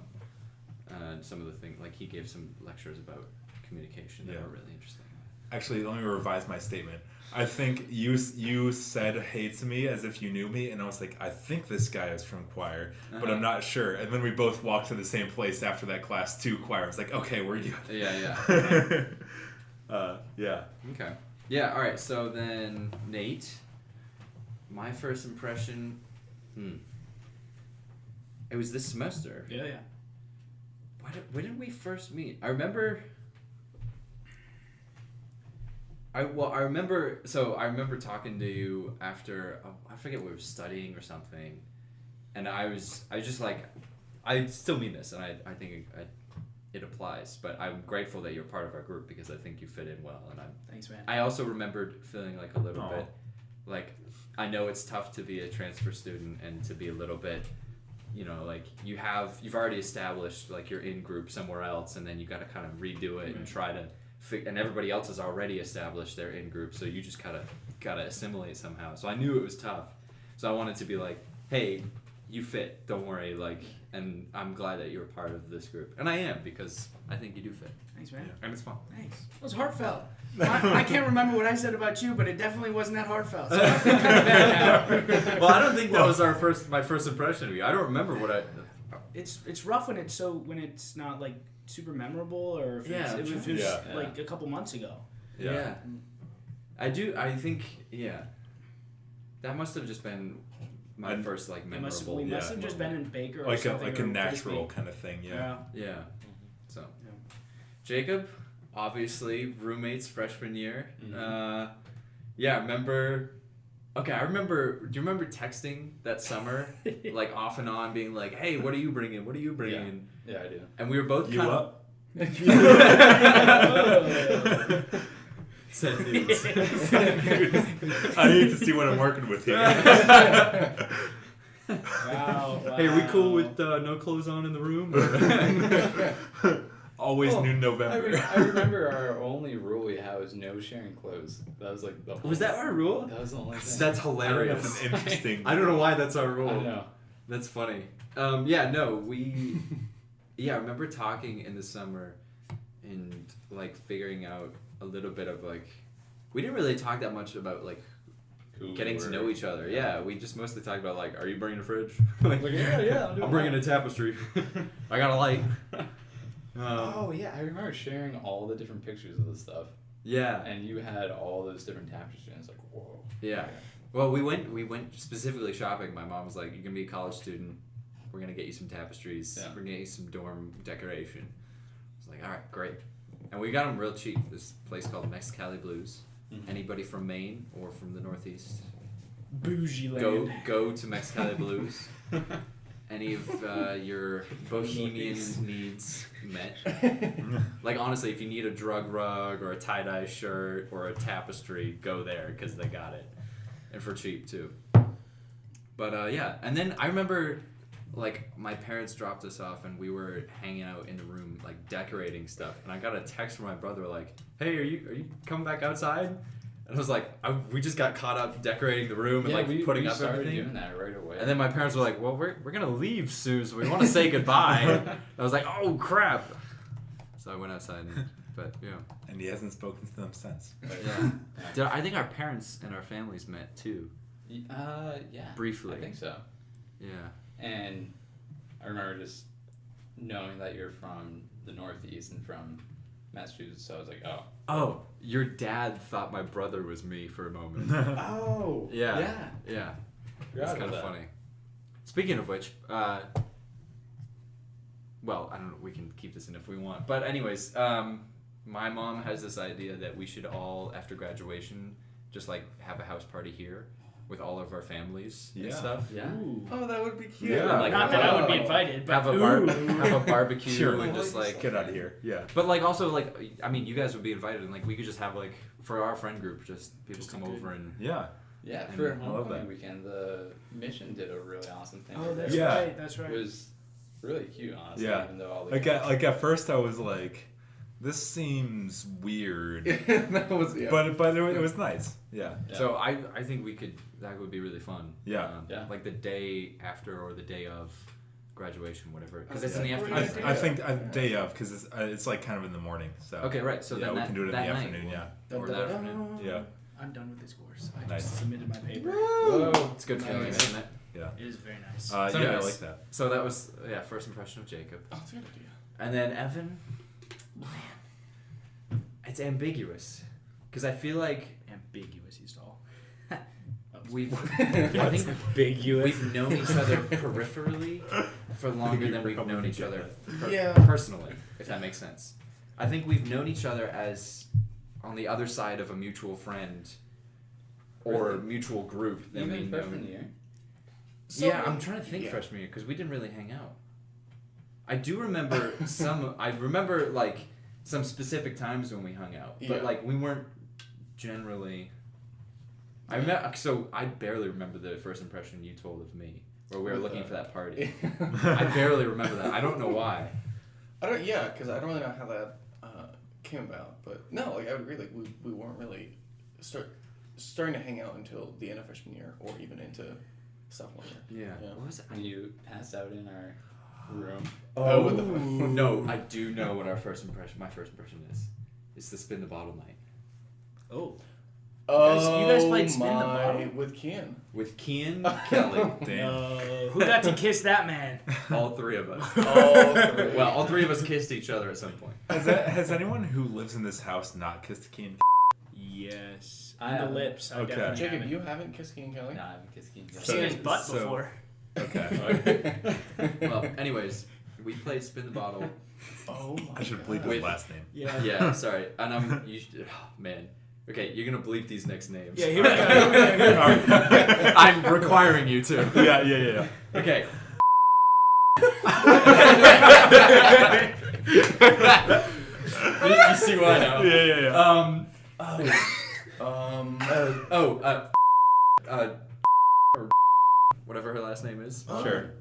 Some of the things, like he gave some lectures about communication that were really interesting. Actually, let me revise my statement. I think you said hey to me as if you knew me, and I was like, I think this guy is from choir, but I'm not sure. And then we both walked to the same place after that class to choir. I was like, okay, we're good. Yeah. Yeah. Okay. Yeah, alright, so then Nate, my first impression, it was this semester. Yeah. When did we first meet? I remember talking to you after, I forget we were studying or something, and I was just like, I still mean this, and I think it applies, but I'm grateful that you're part of our group because I think you fit in well, and Thanks, man. I also remembered feeling like a little bit, like, I know it's tough to be a transfer student and to be a little bit, like you've already established like your in group somewhere else, and then you got to kind of redo it and try to and everybody else has already established their in group, so you just gotta assimilate somehow. So I knew it was tough, so I wanted to be like, hey, you fit, don't worry, like, and I'm glad that you're a part of this group, and I am, because I think you do fit. Thanks, man. And it's fun. Thanks. It was heartfelt. I can't remember what I said about you, but it definitely wasn't that heartfelt. So I feel kind of bad now. Well, I don't think that was my first impression of you. I don't remember what I. It's rough when it's not like super memorable, or if Yeah, it was Yeah. like a couple months ago. Yeah. I think, that must have just been my first, like, We memorable. must have just been in Baker or Like something. a or natural Frisbee. kind of thing. Yeah. Yeah. So, Jacob, obviously, roommates freshman year. Remember. Okay, I remember. Do you remember texting that summer, like off and on, being like, "Hey, what are you bringing? What are you bringing?" Yeah, I do. And we were both You kind up? Send nudes. I need to see what I'm working with here. Wow. Hey, are we cool with no clothes on in the room? Always Oh, noon November. I remember our only rule we had was no sharing clothes. That was like the Was that our rule? That was the only thing. That's hilarious. That's an interesting. I don't know why that's our rule. I know. That's funny. I remember talking in the summer and like figuring out a little bit of like, we didn't really talk that much about like getting to know each other. Yeah, we just mostly talked about like, are you bringing a fridge? Like, yeah, I'm bringing a tapestry. I got a light. Oh yeah, I remember sharing all the different pictures of the stuff, Yeah. and you had all those different tapestries. And it's like, whoa. Yeah. Well, we went specifically shopping. My mom was like, "You're gonna be a college student. We're gonna get you some tapestries. Yeah. We're gonna get you some dorm decoration." I was like, "All right, great." And we got them real cheap. This place called Mexicali Blues. Mhm. Anybody from Maine or from the Northeast, Bougie land. go to Mexicali Blues. Any of your bohemian needs met. Like, honestly, if you need a drug rug or a tie-dye shirt or a tapestry, go there because they got it. And for cheap, too. But, yeah. And then I remember, like, my parents dropped us off and we were hanging out in the room, like, decorating stuff. And I got a text from my brother, like, "Hey, are you coming back outside?" And I was like, we just got caught up decorating the room and, putting up started everything. doing that right away. And then my parents were like, "Well, we're gonna leave soon, so we want to say goodbye." I was like, "Oh crap!" So I went outside, but yeah, And he hasn't spoken to them since. yeah. I think our parents and our families met too, Yeah. briefly. I think so. Yeah. And I remember just knowing that you're from the Northeast and from Massachusetts, so I was like, oh. Oh, your dad thought my brother was me for a moment. Oh. Yeah. Yeah. Yeah. Forgot It's kind about of that. funny. Speaking of which, well, I don't know. We can keep this in if we want. But anyways, my mom has this idea that we should all, after graduation, just like have a house party here with all of our families and Yeah. stuff. Yeah. Ooh. Oh, that would be cute. Yeah. Like, Not that I would be invited, but Have a have a barbecue Sure. and just like. Get out of here. Yeah. But like also like I mean you guys would be invited and like we could just have like for our friend group just people Just come a good- over and Yeah. Yeah, And for I love homecoming that. weekend, the mission did a really awesome thing. Oh, with that's it. Yeah. right. That's right. It was really cute, honestly. Yeah. Even though all the Like at first I was like, this seems weird, That was but it was nice. Yeah. Yeah. so I think we could that would be really fun. Yeah. Yeah. Like the day after or the day of graduation, whatever. Because Oh, it's in the yeah. afternoon. I think day of because it's like kind of in the morning. So Okay, right. So yeah, then we that, can do it in the that night, afternoon. Yeah. Or that afternoon. Yeah. I'm done with this course. I Nice. just submitted my paper. Whoa, it's a good feeling, Nice. isn't it? Yeah. It is very nice. So Yeah, I anyways, like that. So that was first impression of Jacob, Oh, that's a good idea. and then Evan. Man, it's ambiguous because I feel like Ambiguous, he's tall. we've I think Ambiguous. we've known each other peripherally for longer than we've known each other Yeah. personally, if that makes sense. I think we've known each other as on the other side of a mutual friend or Really? mutual group than we even know. freshman year. Yeah, I'm trying to think yeah. freshman year because we didn't really hang out. I do remember I remember like some specific times when we hung out, but Yeah. like we weren't generally. I remember, so I barely remember the first impression you told of me, where we were With looking the- for that party. I barely remember that. I don't know why. because I don't really know how that came about. But no, like I would agree. Like we weren't really starting to hang out until the end of freshman year or even into sophomore year. Yeah. Yeah. What was it? When you passed out in our room. Oh, what the No, I do know what our first impression. My first impression is. It's the spin the bottle night Oh. Oh, you guys played Spin the my- Bottle? with Kian. with Kian, Kelly, Damn. Who got to kiss that man? all three of us. All three. Well, all three of us kissed each other at some point. Has anyone who lives in this house not kissed Keen? Yes. I On the haven't. lips. I Okay. definitely Jacob, haven't. you haven't kissed Kian Kelly? No, I haven't kissed Keen. I've seen his butt So- before. Okay. Well, anyways, we played spin the bottle. Oh my I should God. bleep his With- last name. Yeah. Yeah, sorry, and man. Okay, you're gonna bleep these next names. Yeah, here we go. Here we go. Here we go. I'm requiring you to. Yeah. Okay. you see why now? Yeah. Or whatever her last name is. Sure.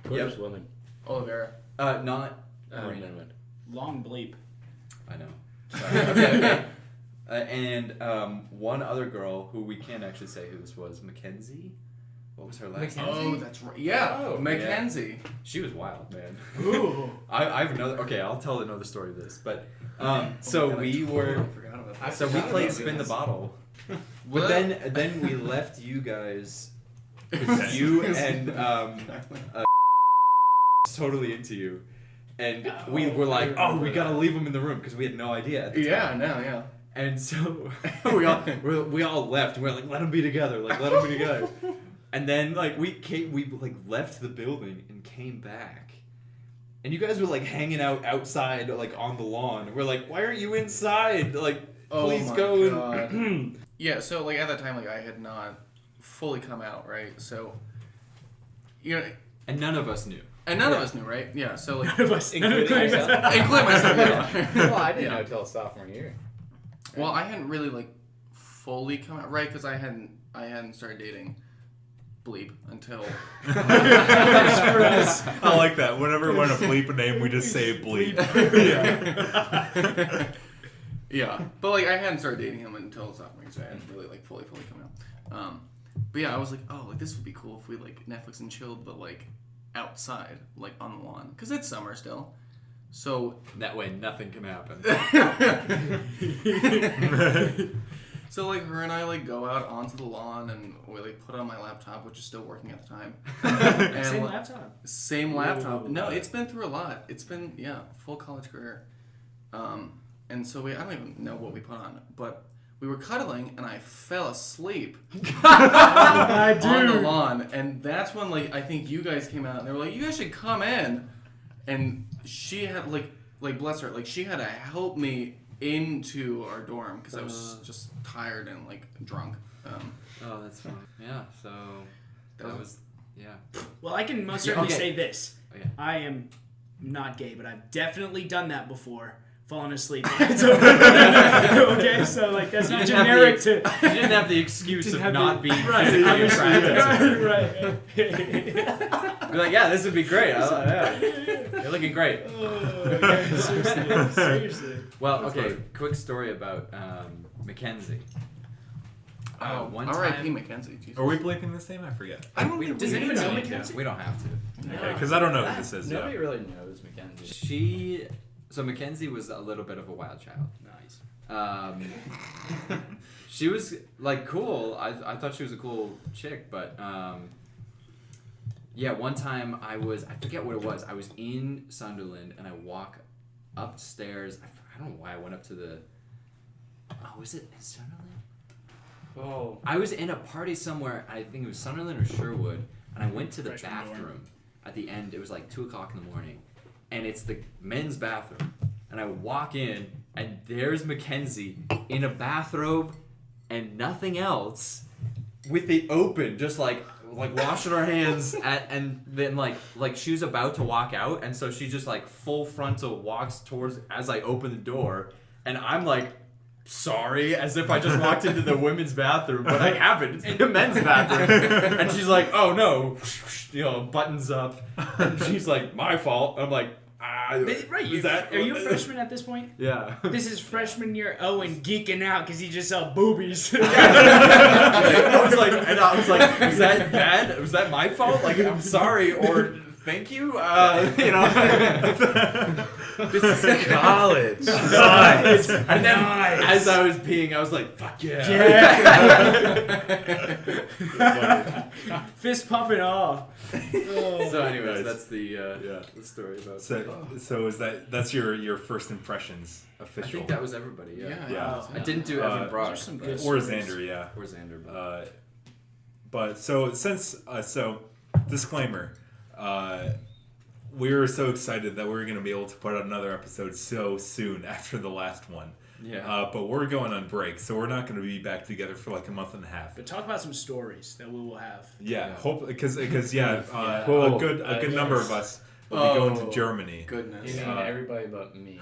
Gorgeous woman. Olivera. Not Oh, Marina. never mind. Long bleep. I know. Sorry. Okay. And one other girl who we can't actually say who this was, Mackenzie. What was her last name? Oh, that's right. Yeah, Oh, Mackenzie. She was wild, man. Ooh. I have another. Okay, I'll tell another story of this. But so Oh my God, I we were. totally forgot about that. So we played spin the bottle. But then we left you guys. 'Cause you and totally into you, and we were like, oh, we gotta leave him in the room because we had no idea. At the Yeah, time. no, yeah. And so we all left. We're like, let them be together. Like, let them be together. And then like we like left the building and came back. And you guys were like hanging out outside, like on the lawn. We're like, why aren't you inside? Like, please go. And Yeah, so like at that time, like I had not fully come out, right? So, you know, and none of us knew. and none of us knew, right? Yeah, so like None of us, Including myself. including myself. Yeah. Well, I didn't know until sophomore year. Well, I hadn't really like fully come out, right? Because I hadn't started dating Bleep until. I like that. Whenever we want to bleep a name, we just say bleep. Yeah. Yeah, but like I hadn't started dating him until sophomore year, so I hadn't really like fully come out. But yeah, I was like, oh, like this would be cool if we like Netflix and chilled, but like outside, like on the lawn, because it's summer still. So That way, nothing can happen. so like her and I like go out onto the lawn and we like put on my laptop, which is still working at the time. And Same like, laptop. Same laptop. Whoa. No, it's been through a lot. It's been full college career. And so I don't even know what we put on, but we were cuddling and I fell asleep on the lawn, and that's when like I think you guys came out and they were like, you guys should come in, and she had like bless her, like she had to help me into our dorm because I was just tired and like drunk. Oh, that's fine. Yeah, so that was yeah. Well, I can most certainly okay. say this. Okay. I am not gay, but I've definitely done that before. Fallen asleep. Okay, so like that's not generic to. You didn't have the excuse of not being right, physically attracted. right. You're like, yeah, this would be great. You're looking great. Okay, seriously. Well, okay, quick story about Mackenzie. One R.I.P. time, Mackenzie. Jesus. Are we bleeping this name? I forget. I don't think Does we anyone need know to. Mackenzie? we don't have to. Okay, because I don't know who this is. Nobody Yeah. really knows Mackenzie. So Mackenzie was a little bit of a wild child. Nice. She was like cool. I thought she was a cool chick, but yeah, one time I forget what it was. I was in Sunderland and I walk upstairs. I don't know why I went up to the. Oh, was it in Sunderland? Oh. I was in a party somewhere. I think it was Sunderland or Sherwood, and I went to the Freshman bathroom dorm. at the end. It was like 2:00 in the morning, and it's the men's bathroom. And I walk in, and there's Mackenzie in a bathrobe and nothing else, with it open, just like washing her hands, and then like she was about to walk out, and so she just like full frontal walks towards as I open the door, and I'm like. Sorry, as if I just walked into the women's bathroom, but I haven't. It's the men's bathroom. And she's like, oh no, buttons up. And she's like, my fault. I'm like, Right, are you a freshman at this point? Yeah. This is freshman year Owen geeking out because he just saw boobies. I was like, was that bad? Was that my fault? Like, I'm sorry, or thank you? This is college. Nice. And then as I was peeing, I was like, fuck yeah. Fist pumping off. So anyways, Nice. that's the story about So that's your first impressions I official? think that was everybody, yeah. Yeah. I didn't do Evan Brock. Those are some good Or stories. Xander, yeah. Or Xander, but But so since disclaimer, we were so excited that we were going to be able to put out another episode so soon after the last one. yeah. But we're going on break, so we're not going to be back together for like a month and a half. But talk about some stories that we will have. Yeah, hope because a Cool. good number of us will be going to Germany. Goodness. You mean everybody but me.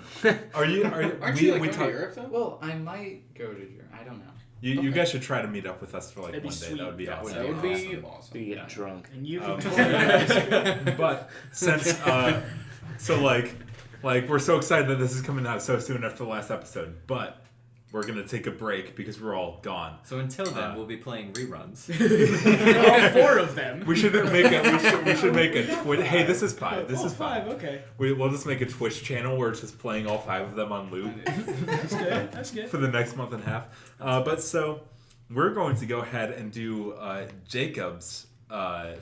Are you? Aren't you like going to Europe though? Well, I might go to Germany. I don't know. You guys should try to meet up with us for like That'd be one day. sweet. That would be awesome. That would be Be get drunk. And you, Um, Victoria. But since so like we're so excited that this is coming out so soon after the last episode, but we're gonna take a break because we're all gone. So until then, we'll be playing reruns. all four of them. We should make a Twitch. Hey, this is 5. This all is 5. Okay. We'll just make a Twitch channel where it's just playing all 5 of them on loop That's good. That's good. for the next month and a half. But so we're going to go ahead and do Jacob's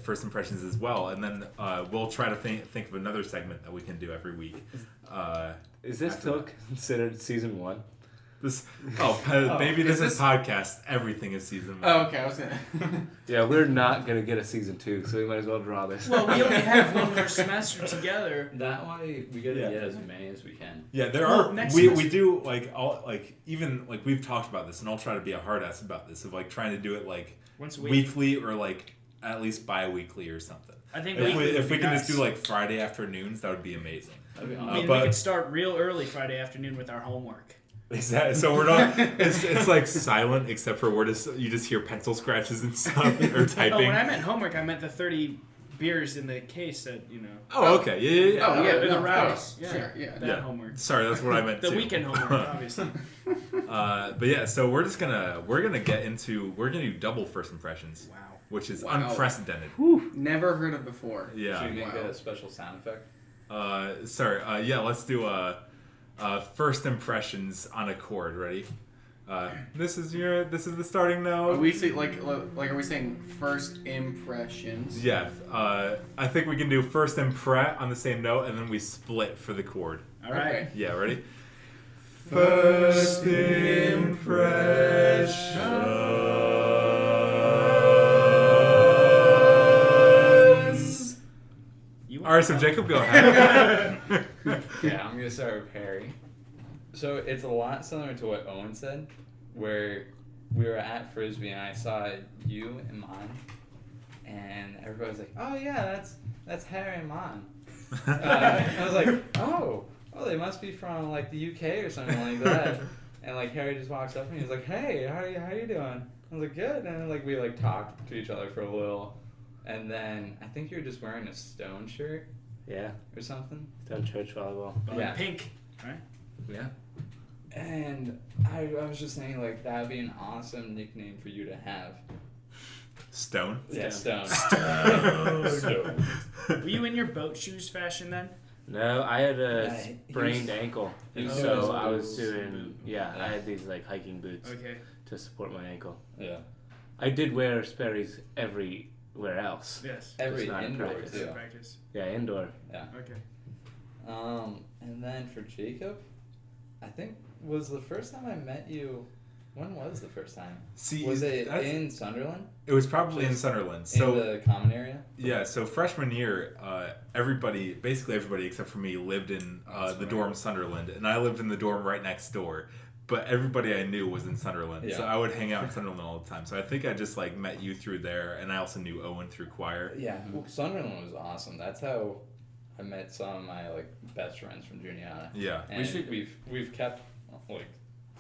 first impressions as well, and then we'll try to think of another segment that we can do every week. Is this still considered season 1? This is this this- is podcast. Everything is season 1. Oh, okay. I was gonna. Yeah, we're not gonna get a season 2, so we might as well draw this. Well, we only have one more semester together. That way we gotta Yeah. get as many as we can. Yeah, there Well, are. next We semester- do like all like even like we've talked about this, and I'll try to be a hard ass about this of like trying to do it like Once a week. weekly or like at least bi-weekly or something. I think If we would if we be can nice. just do like Friday afternoons, that would be amazing. That'd be I awesome. mean, we but- could start real early Friday afternoon with our homework. Exactly. So we're not. It's like silent except for you just hear pencil scratches and stuff or Oh, typing. when I meant homework, I meant the 30 beers in the case that, you know. Oh, okay. Yeah. Oh, yeah. the No, routes. of course. Sure. Yeah. That Yeah. homework. Sorry, that's what I meant The too. weekend homework, obviously. But yeah, so we're gonna do double first impressions, Wow. which is Wow. unprecedented. Never heard of before. Yeah. Should we make Wow. a special sound effect? Yeah, let's do first impressions on a chord. Ready? This is the starting note. Are we say, are we saying first impressions? Yeah, I think we can do first impret on the same note, and then we split for the chord. All right. Okay. Yeah, ready? First impressions. All right, so Jacob, go ahead. Yeah, I'm gonna start with Harry. So it's a lot similar to what Owen said, where we were at Frisbee and I saw you and Mon, and everybody was like, "Oh yeah, that's Harry and Mon." I was like, "Oh, they must be from like the UK or something like that." And like Harry just walks up to me, he's like, "Hey, how you doing?" I was like, "Good." And then, like we like talked to each other for a little, and then I think you were just wearing a Stone shirt Yeah, or something. done church volleyball. Yeah. Pink. Right? Yeah. And I was just saying, like, that would be an awesome nickname for you to have. Stone. Yeah, Stone. Stone. Were you in your boat shoes fashion then? No, I had a Yeah, he sprained was- ankle, he and was so doing I was boots. doing I had these like hiking boots Okay. to support my ankle. Yeah. I did wear Sperry's everywhere else. Yes. Every Just not in indoor, practice. too. Practice. Yeah, indoor. Okay. And then for Jacob, I think was the first time I met you. When was the first time? See, Was it that's- in Sunderland? It was probably in Just Sunderland. So in the common area? yeah, so freshman year, basically everybody except for me lived in the dorm Sunderland, and I lived in the dorm right next door. But everybody I knew was in Sunderland, so Yeah. I would hang out in Sunderland all the time. So I think I just like met you through there, and I also knew Owen through choir. Yeah. Well, Sunderland was awesome. That's how I met some of my like best friends from Juniata. Yeah, And we've kept like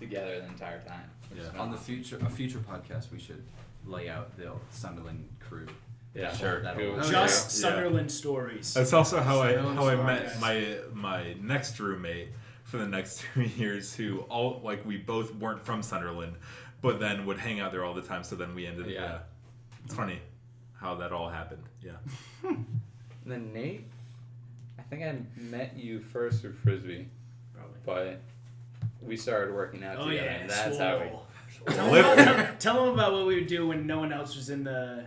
together the entire time. which has Yeah. been On a awesome. future podcast, we should lay out the Sunderland crew. Yeah, Sure. That'll It was- Just yeah. Sunderland stories. that's also how I Sunderland met stories. my next roommate for the next 2 years, who all like we both weren't from Sunderland, but then would hang out there all the time. So then we ended. Yeah. Yeah, it's funny how that all happened. Yeah. And then Nate, I think I met you first through Frisbee, Probably. but we started working out Oh together. yeah. And that's how we. Tell them about what we would do when no one else was in the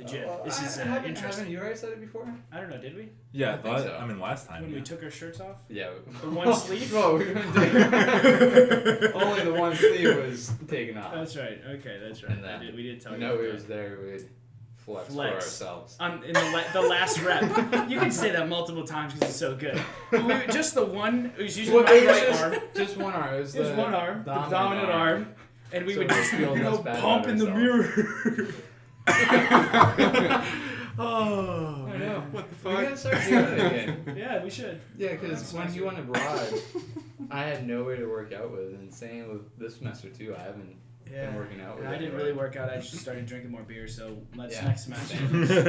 gym. This is haven't interesting. you already said it before? I don't know. Did we? Yeah, I think so. I mean last time. When yeah. we took our shirts off? Yeah. The one sleeve? Oh, we wouldn't take only the one sleeve was taken off. That's right. Okay, that's right. And then, We did tell you. No, about we that. was there. We'd flex for Flex. ourselves. In the last rep. You can say that multiple times because it's so good. Just the one. It was usually Well, my it was right just, arm. just one arm. It was, It was the one arm, the dominant arm, and we So would we just feel less bad pump about in the ourselves. mirror. Oh, I know. What the We gotta start doing it again. yeah, we should. Yeah, because when he went abroad, I had nowhere to work out with, and same with this semester too. I haven't been working out with. I didn't anywhere. really work out. I just started drinking more beer. So let's Yeah. next semester.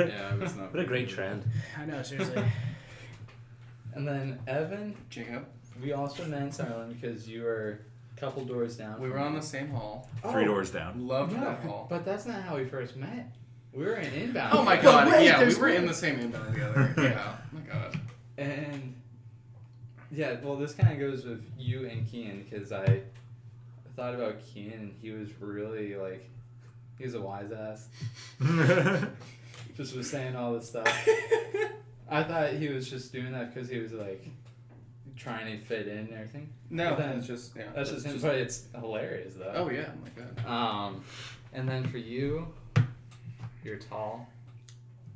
Yeah, it was not. What a great trend. I know, seriously. And then Evan, Jacob. we also met in Sunderland because you were a couple doors down. We from were on me. the same hall. 3 doors down. Loved No, that hall. but that's not how we first met. We were in inbound. Oh my together. god, wait, yeah, we there's were more. in the same inbound together. Yeah, oh my god. And yeah, well, this kind of goes with you and Kian because I thought about Kian and he was really like, he was a wise ass. Just was saying all this stuff. I thought he was just doing that because he was like trying to fit in and everything. No, But then- it's just yeah. That's just him, but it's hilarious though. Oh yeah, oh my god. And then for you, you're tall.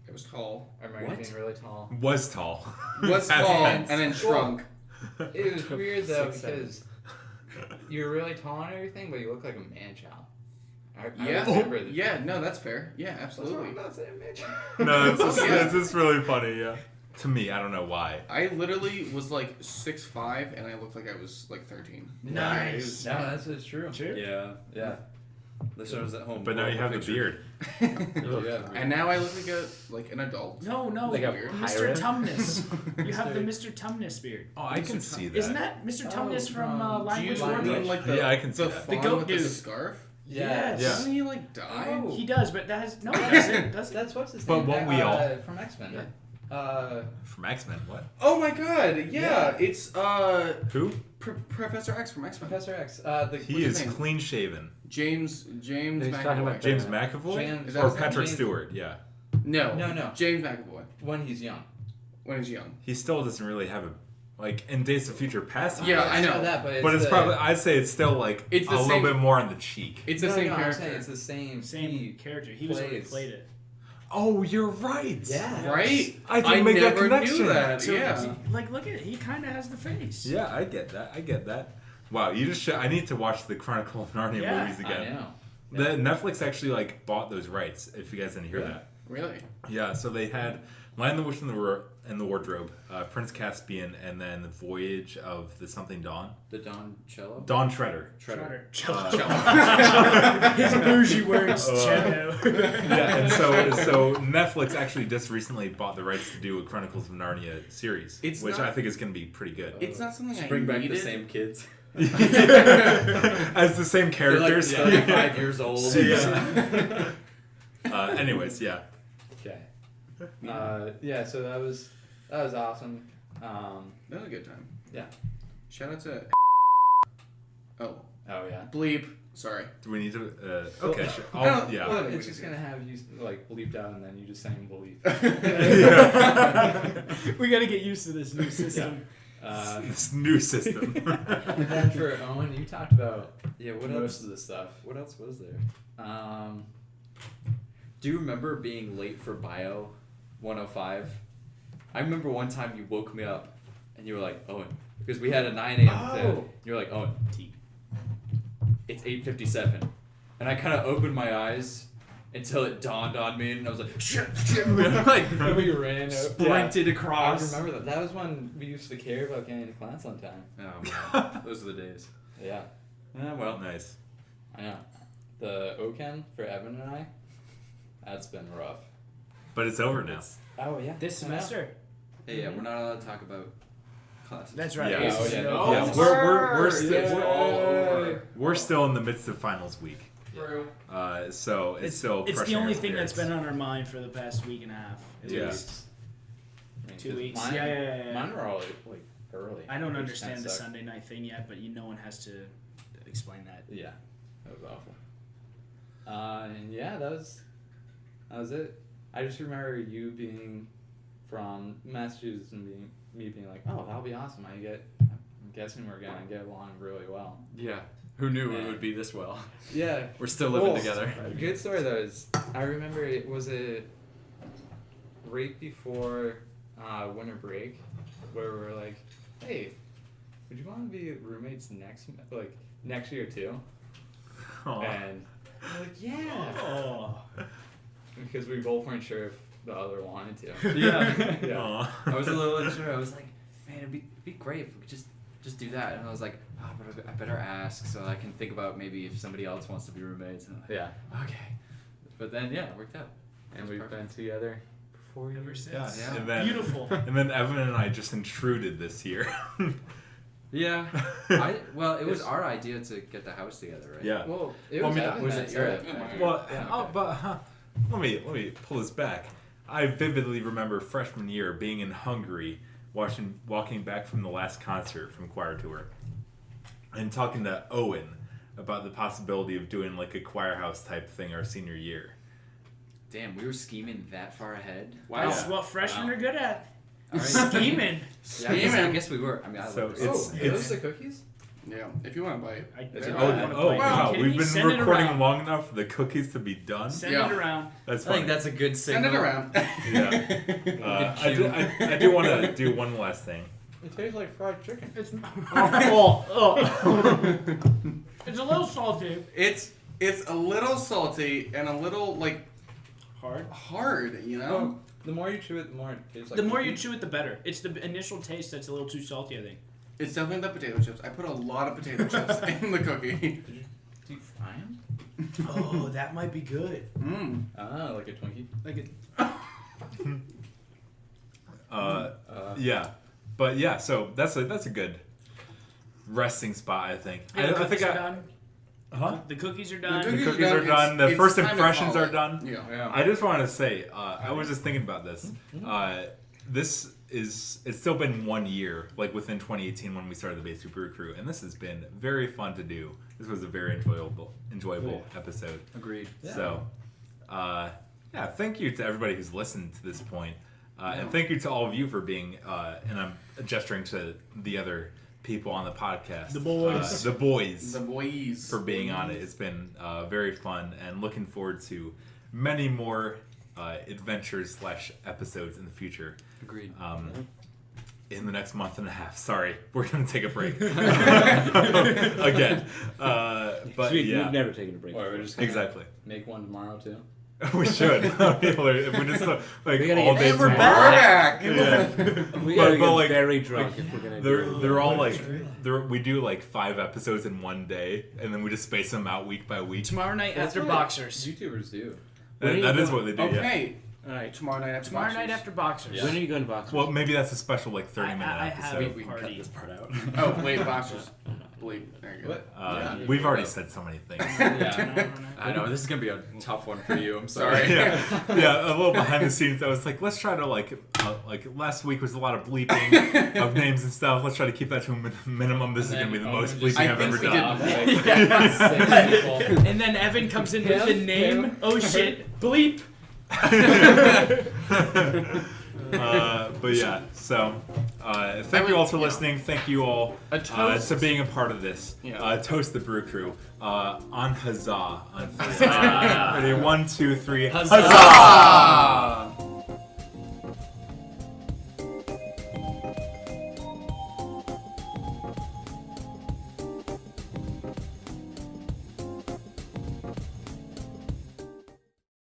It was tall. I remember you being really tall. Was tall. Was Past tall tense. and then shrunk. It was weird though 6'7". because you're really tall and everything, but you look like a man child. I Yeah. remember the- Yeah. No, that's fair. Yeah, What's wrong absolutely. about saying man child? No, it's just, Yeah. it's just really funny. Yeah. To me, I don't know why. I literally was like 6'5" and I looked like I was like 13. Nice. No, that's true. True. Yeah. Listeners at home. But now you have the beard. Yeah. And now I look like an adult. No, Like a Mr. pirate? Tumnus. You have the Mr. Tumnus beard. Oh, I can see that. Isn't that Mr. Tumnus from Do you Language Language. mean Wardrobe? like the Yeah, I can see the that. The fawn goat with the dude. scarf? Yes. Yeah. Doesn't he like die? Oh. He does, but that has no. He doesn't. Does it? That's what's his But name? won't we all? From X-Men. Yeah. From X-Men, what? Oh my god! Yeah, Yeah. it's Who? Professor X from X-Men. Professor X. He What's his is name? clean shaven. James He's talking about McAvoy. James McAvoy? James- Or Is that- Patrick James- Stewart, yeah. No, No. James McAvoy When he's young. when he's young. He still doesn't really have a... Like, in Days of Future Past, he Yeah, does. I know. that, but But it's the- probably... I'd say it's still, like, It's the a little same- bit more on the cheek. It's the No, same no, I'm character, saying it's the same. Same character. He was the one who plays. played it. Oh, you're right! Yeah. right? I didn't make that never connection. knew that. So, yeah. like, look at it. He kind of has the face. Yeah, I get that. Wow, you just I need to watch the Chronicle of Narnia Yeah, movies I again. know. The Netflix actually like bought those rights. If you guys didn't hear Really? that, Really? yeah. So they had Lion, the Witch, and the Wardrobe, Prince Caspian, and then Voyage of the Something Dawn. The Don Cello. Dawn Treader. Shredder. Uh, His bougie words, Uh, cello. Yeah, and so Netflix actually just recently bought the rights to do a Chronicles of Narnia series, It's which not- I think is going to be pretty good. It's not something I Bring back needed. the same kids. As the same They're like characters. 35 years old. Yeah. Anyways, yeah. Okay. Yeah. So that was awesome. That was a good time. Yeah. Shout out to. Oh, Oh yeah. bleep. Sorry. Do we need to? Okay. Sure. No, I'll, yeah. Well, we it's can just do gonna have you like bleeped out, and then you just saying bleep. We got to get used to this new system. This new system. And then for Owen, you talked about what Most else? of the stuff. What else was there? Do you remember being late for Bio 105? I remember one time you woke me up and you were like, Owen, because we had a 9 a.m. Oh. You were like, Owen, it's 8:57. And I kind of opened my eyes until it dawned on me and I was like, shit. And I like We ran. sprinted I across. remember that. That was when we used to care about getting into class on time. Oh, man. Those are the days. Yeah. Well, nice. I know. The OChem for Evan and I, that's been rough. But it's over now. Oh yeah. This I know. semester. Hey, yeah, we're not allowed to talk about classes. That's right. Yeah. It's- Oh, yeah, no. oh, Yeah, it's- we're still It's all over. we're still in the midst of finals week. Brew. So it's still. It's the pressuring only our thing that's spirits. been on our mind for the past week and a half. At Yeah. least. I mean, 2 'cause weeks. Mine, Yeah. Mine were all like early. I don't which understand kinda the sucked. Sunday night thing yet, but no one has to explain that. Yeah, that was awful. And yeah, that was it. I just remember you being from Massachusetts and me being like, oh, that'll be awesome. I'm guessing we're gonna get along really well. Yeah. Who knew Yeah. it would be this well? Yeah. We're still living Well, together. A good story though is I remember it was right before winter break where we were like, hey, would you want to be roommates next year too? Aw. And we're like, yeah, Oh. because we both weren't sure if the other wanted to. Yeah. Yeah. Aw. I was a little unsure. I was like, man, it'd be great if we could just do that. And I was like, oh, but I better ask so I can think about maybe if somebody else wants to be roommates. And I'm Yeah. like, okay. But then, yeah, it worked out. And we've been together for 4 years. Ever since. Yeah. Yeah. And then, Beautiful. And then Evan and I just intruded this year. Yeah. Well, it was our idea to get the house together, right? Yeah. Well, it Well, was I mean, Evan was that it said your- it. Well, Yeah. but let me pull this back. I vividly remember freshman year being in Hungary, walking back from the last concert from choir tour, and talking to Owen about the possibility of doing like a choir house type thing our senior year. Damn, we were scheming that far ahead. Wow. That's what freshmen are good at. All right. Scheming. Yeah, I guess we were. I mean, I So love it's- those. Are those the cookies? Yeah, if you want to bite. It's I a- wanna Oh bite. wow! Are you We've kidding me? been Send it recording around. long enough for the cookies to be done. Send Yeah. it around. That's I think funny. that's a good Send signal. it around. Yeah. cue. I do want to do one last thing. It tastes like fried chicken. It's it's a little salty. It's a little salty and a little like hard, you know. Oh, the more you chew it, the more it tastes like The more you cookies. chew it, the better. It's the initial taste that's a little too salty, I think. It's definitely the potato chips. I put a lot of potato chips in the cookie. Do you fry 'em? Oh, that might be good. Mmm. Ah, like a Twinkie. Like it. Yeah, but yeah. So that's a good resting spot, I think. Yeah, the I think cookies are done. Huh? The cookies are done. The cookies are done. The It's first time to impressions call are it. done. Yeah. Yeah. I just wanted to say, I was just thinking about this. It's still been 1 year, like within 2018 when we started the Basic Brew Crew, and this has been very fun to do. This was a very enjoyable episode. Agreed. So, yeah, thank you to everybody who's listened to this point. And thank you to all of you for being, and I'm gesturing to the other people on the podcast. The boys. The boys. The boys. For being on it. It's been very fun, and looking forward to many more adventures / episodes in the future. Agreed. In the next month and a half. Sorry, we're gonna take a break again. But We've yeah, never taken a break. Or we're just gonna exactly. make one tomorrow too. We should. If we just like We gotta all get- day And we're tomorrow. back. Yeah. We But gotta get like, very drunk if we're gonna They're do it. they're all like we do like 5 episodes in one day, and then we just space them out week by week. Tomorrow night That's after what Boxers. YouTubers do. That is what they do. Yeah. Okay. All right. Tomorrow night after Tomorrow Boxers. night after Boxers. Yeah. When are you going to Boxers? Well, maybe that's a special like 30-minute I have episode. We can Party. cut this part out. Oh wait, Boxers. Bleep. There you go. What? Yeah. We've already said so many things. Yeah. I know this is gonna be a tough one for you. I'm sorry. yeah, a little behind the scenes. I was like, let's try to like last week was a lot of bleeping of names and stuff. Let's try to keep that to a minimum. This is gonna be the most bleeping I I've ever think we done. And then Evan comes in with the name. Oh shit. Bleep. But yeah, so thank you all for listening. Thank you all A toast. to being a part of this. Yeah. Toast the Brew Crew. On huzzah. On huzzah. Ready? 1, 2, 3. Huzzah. Huzzah!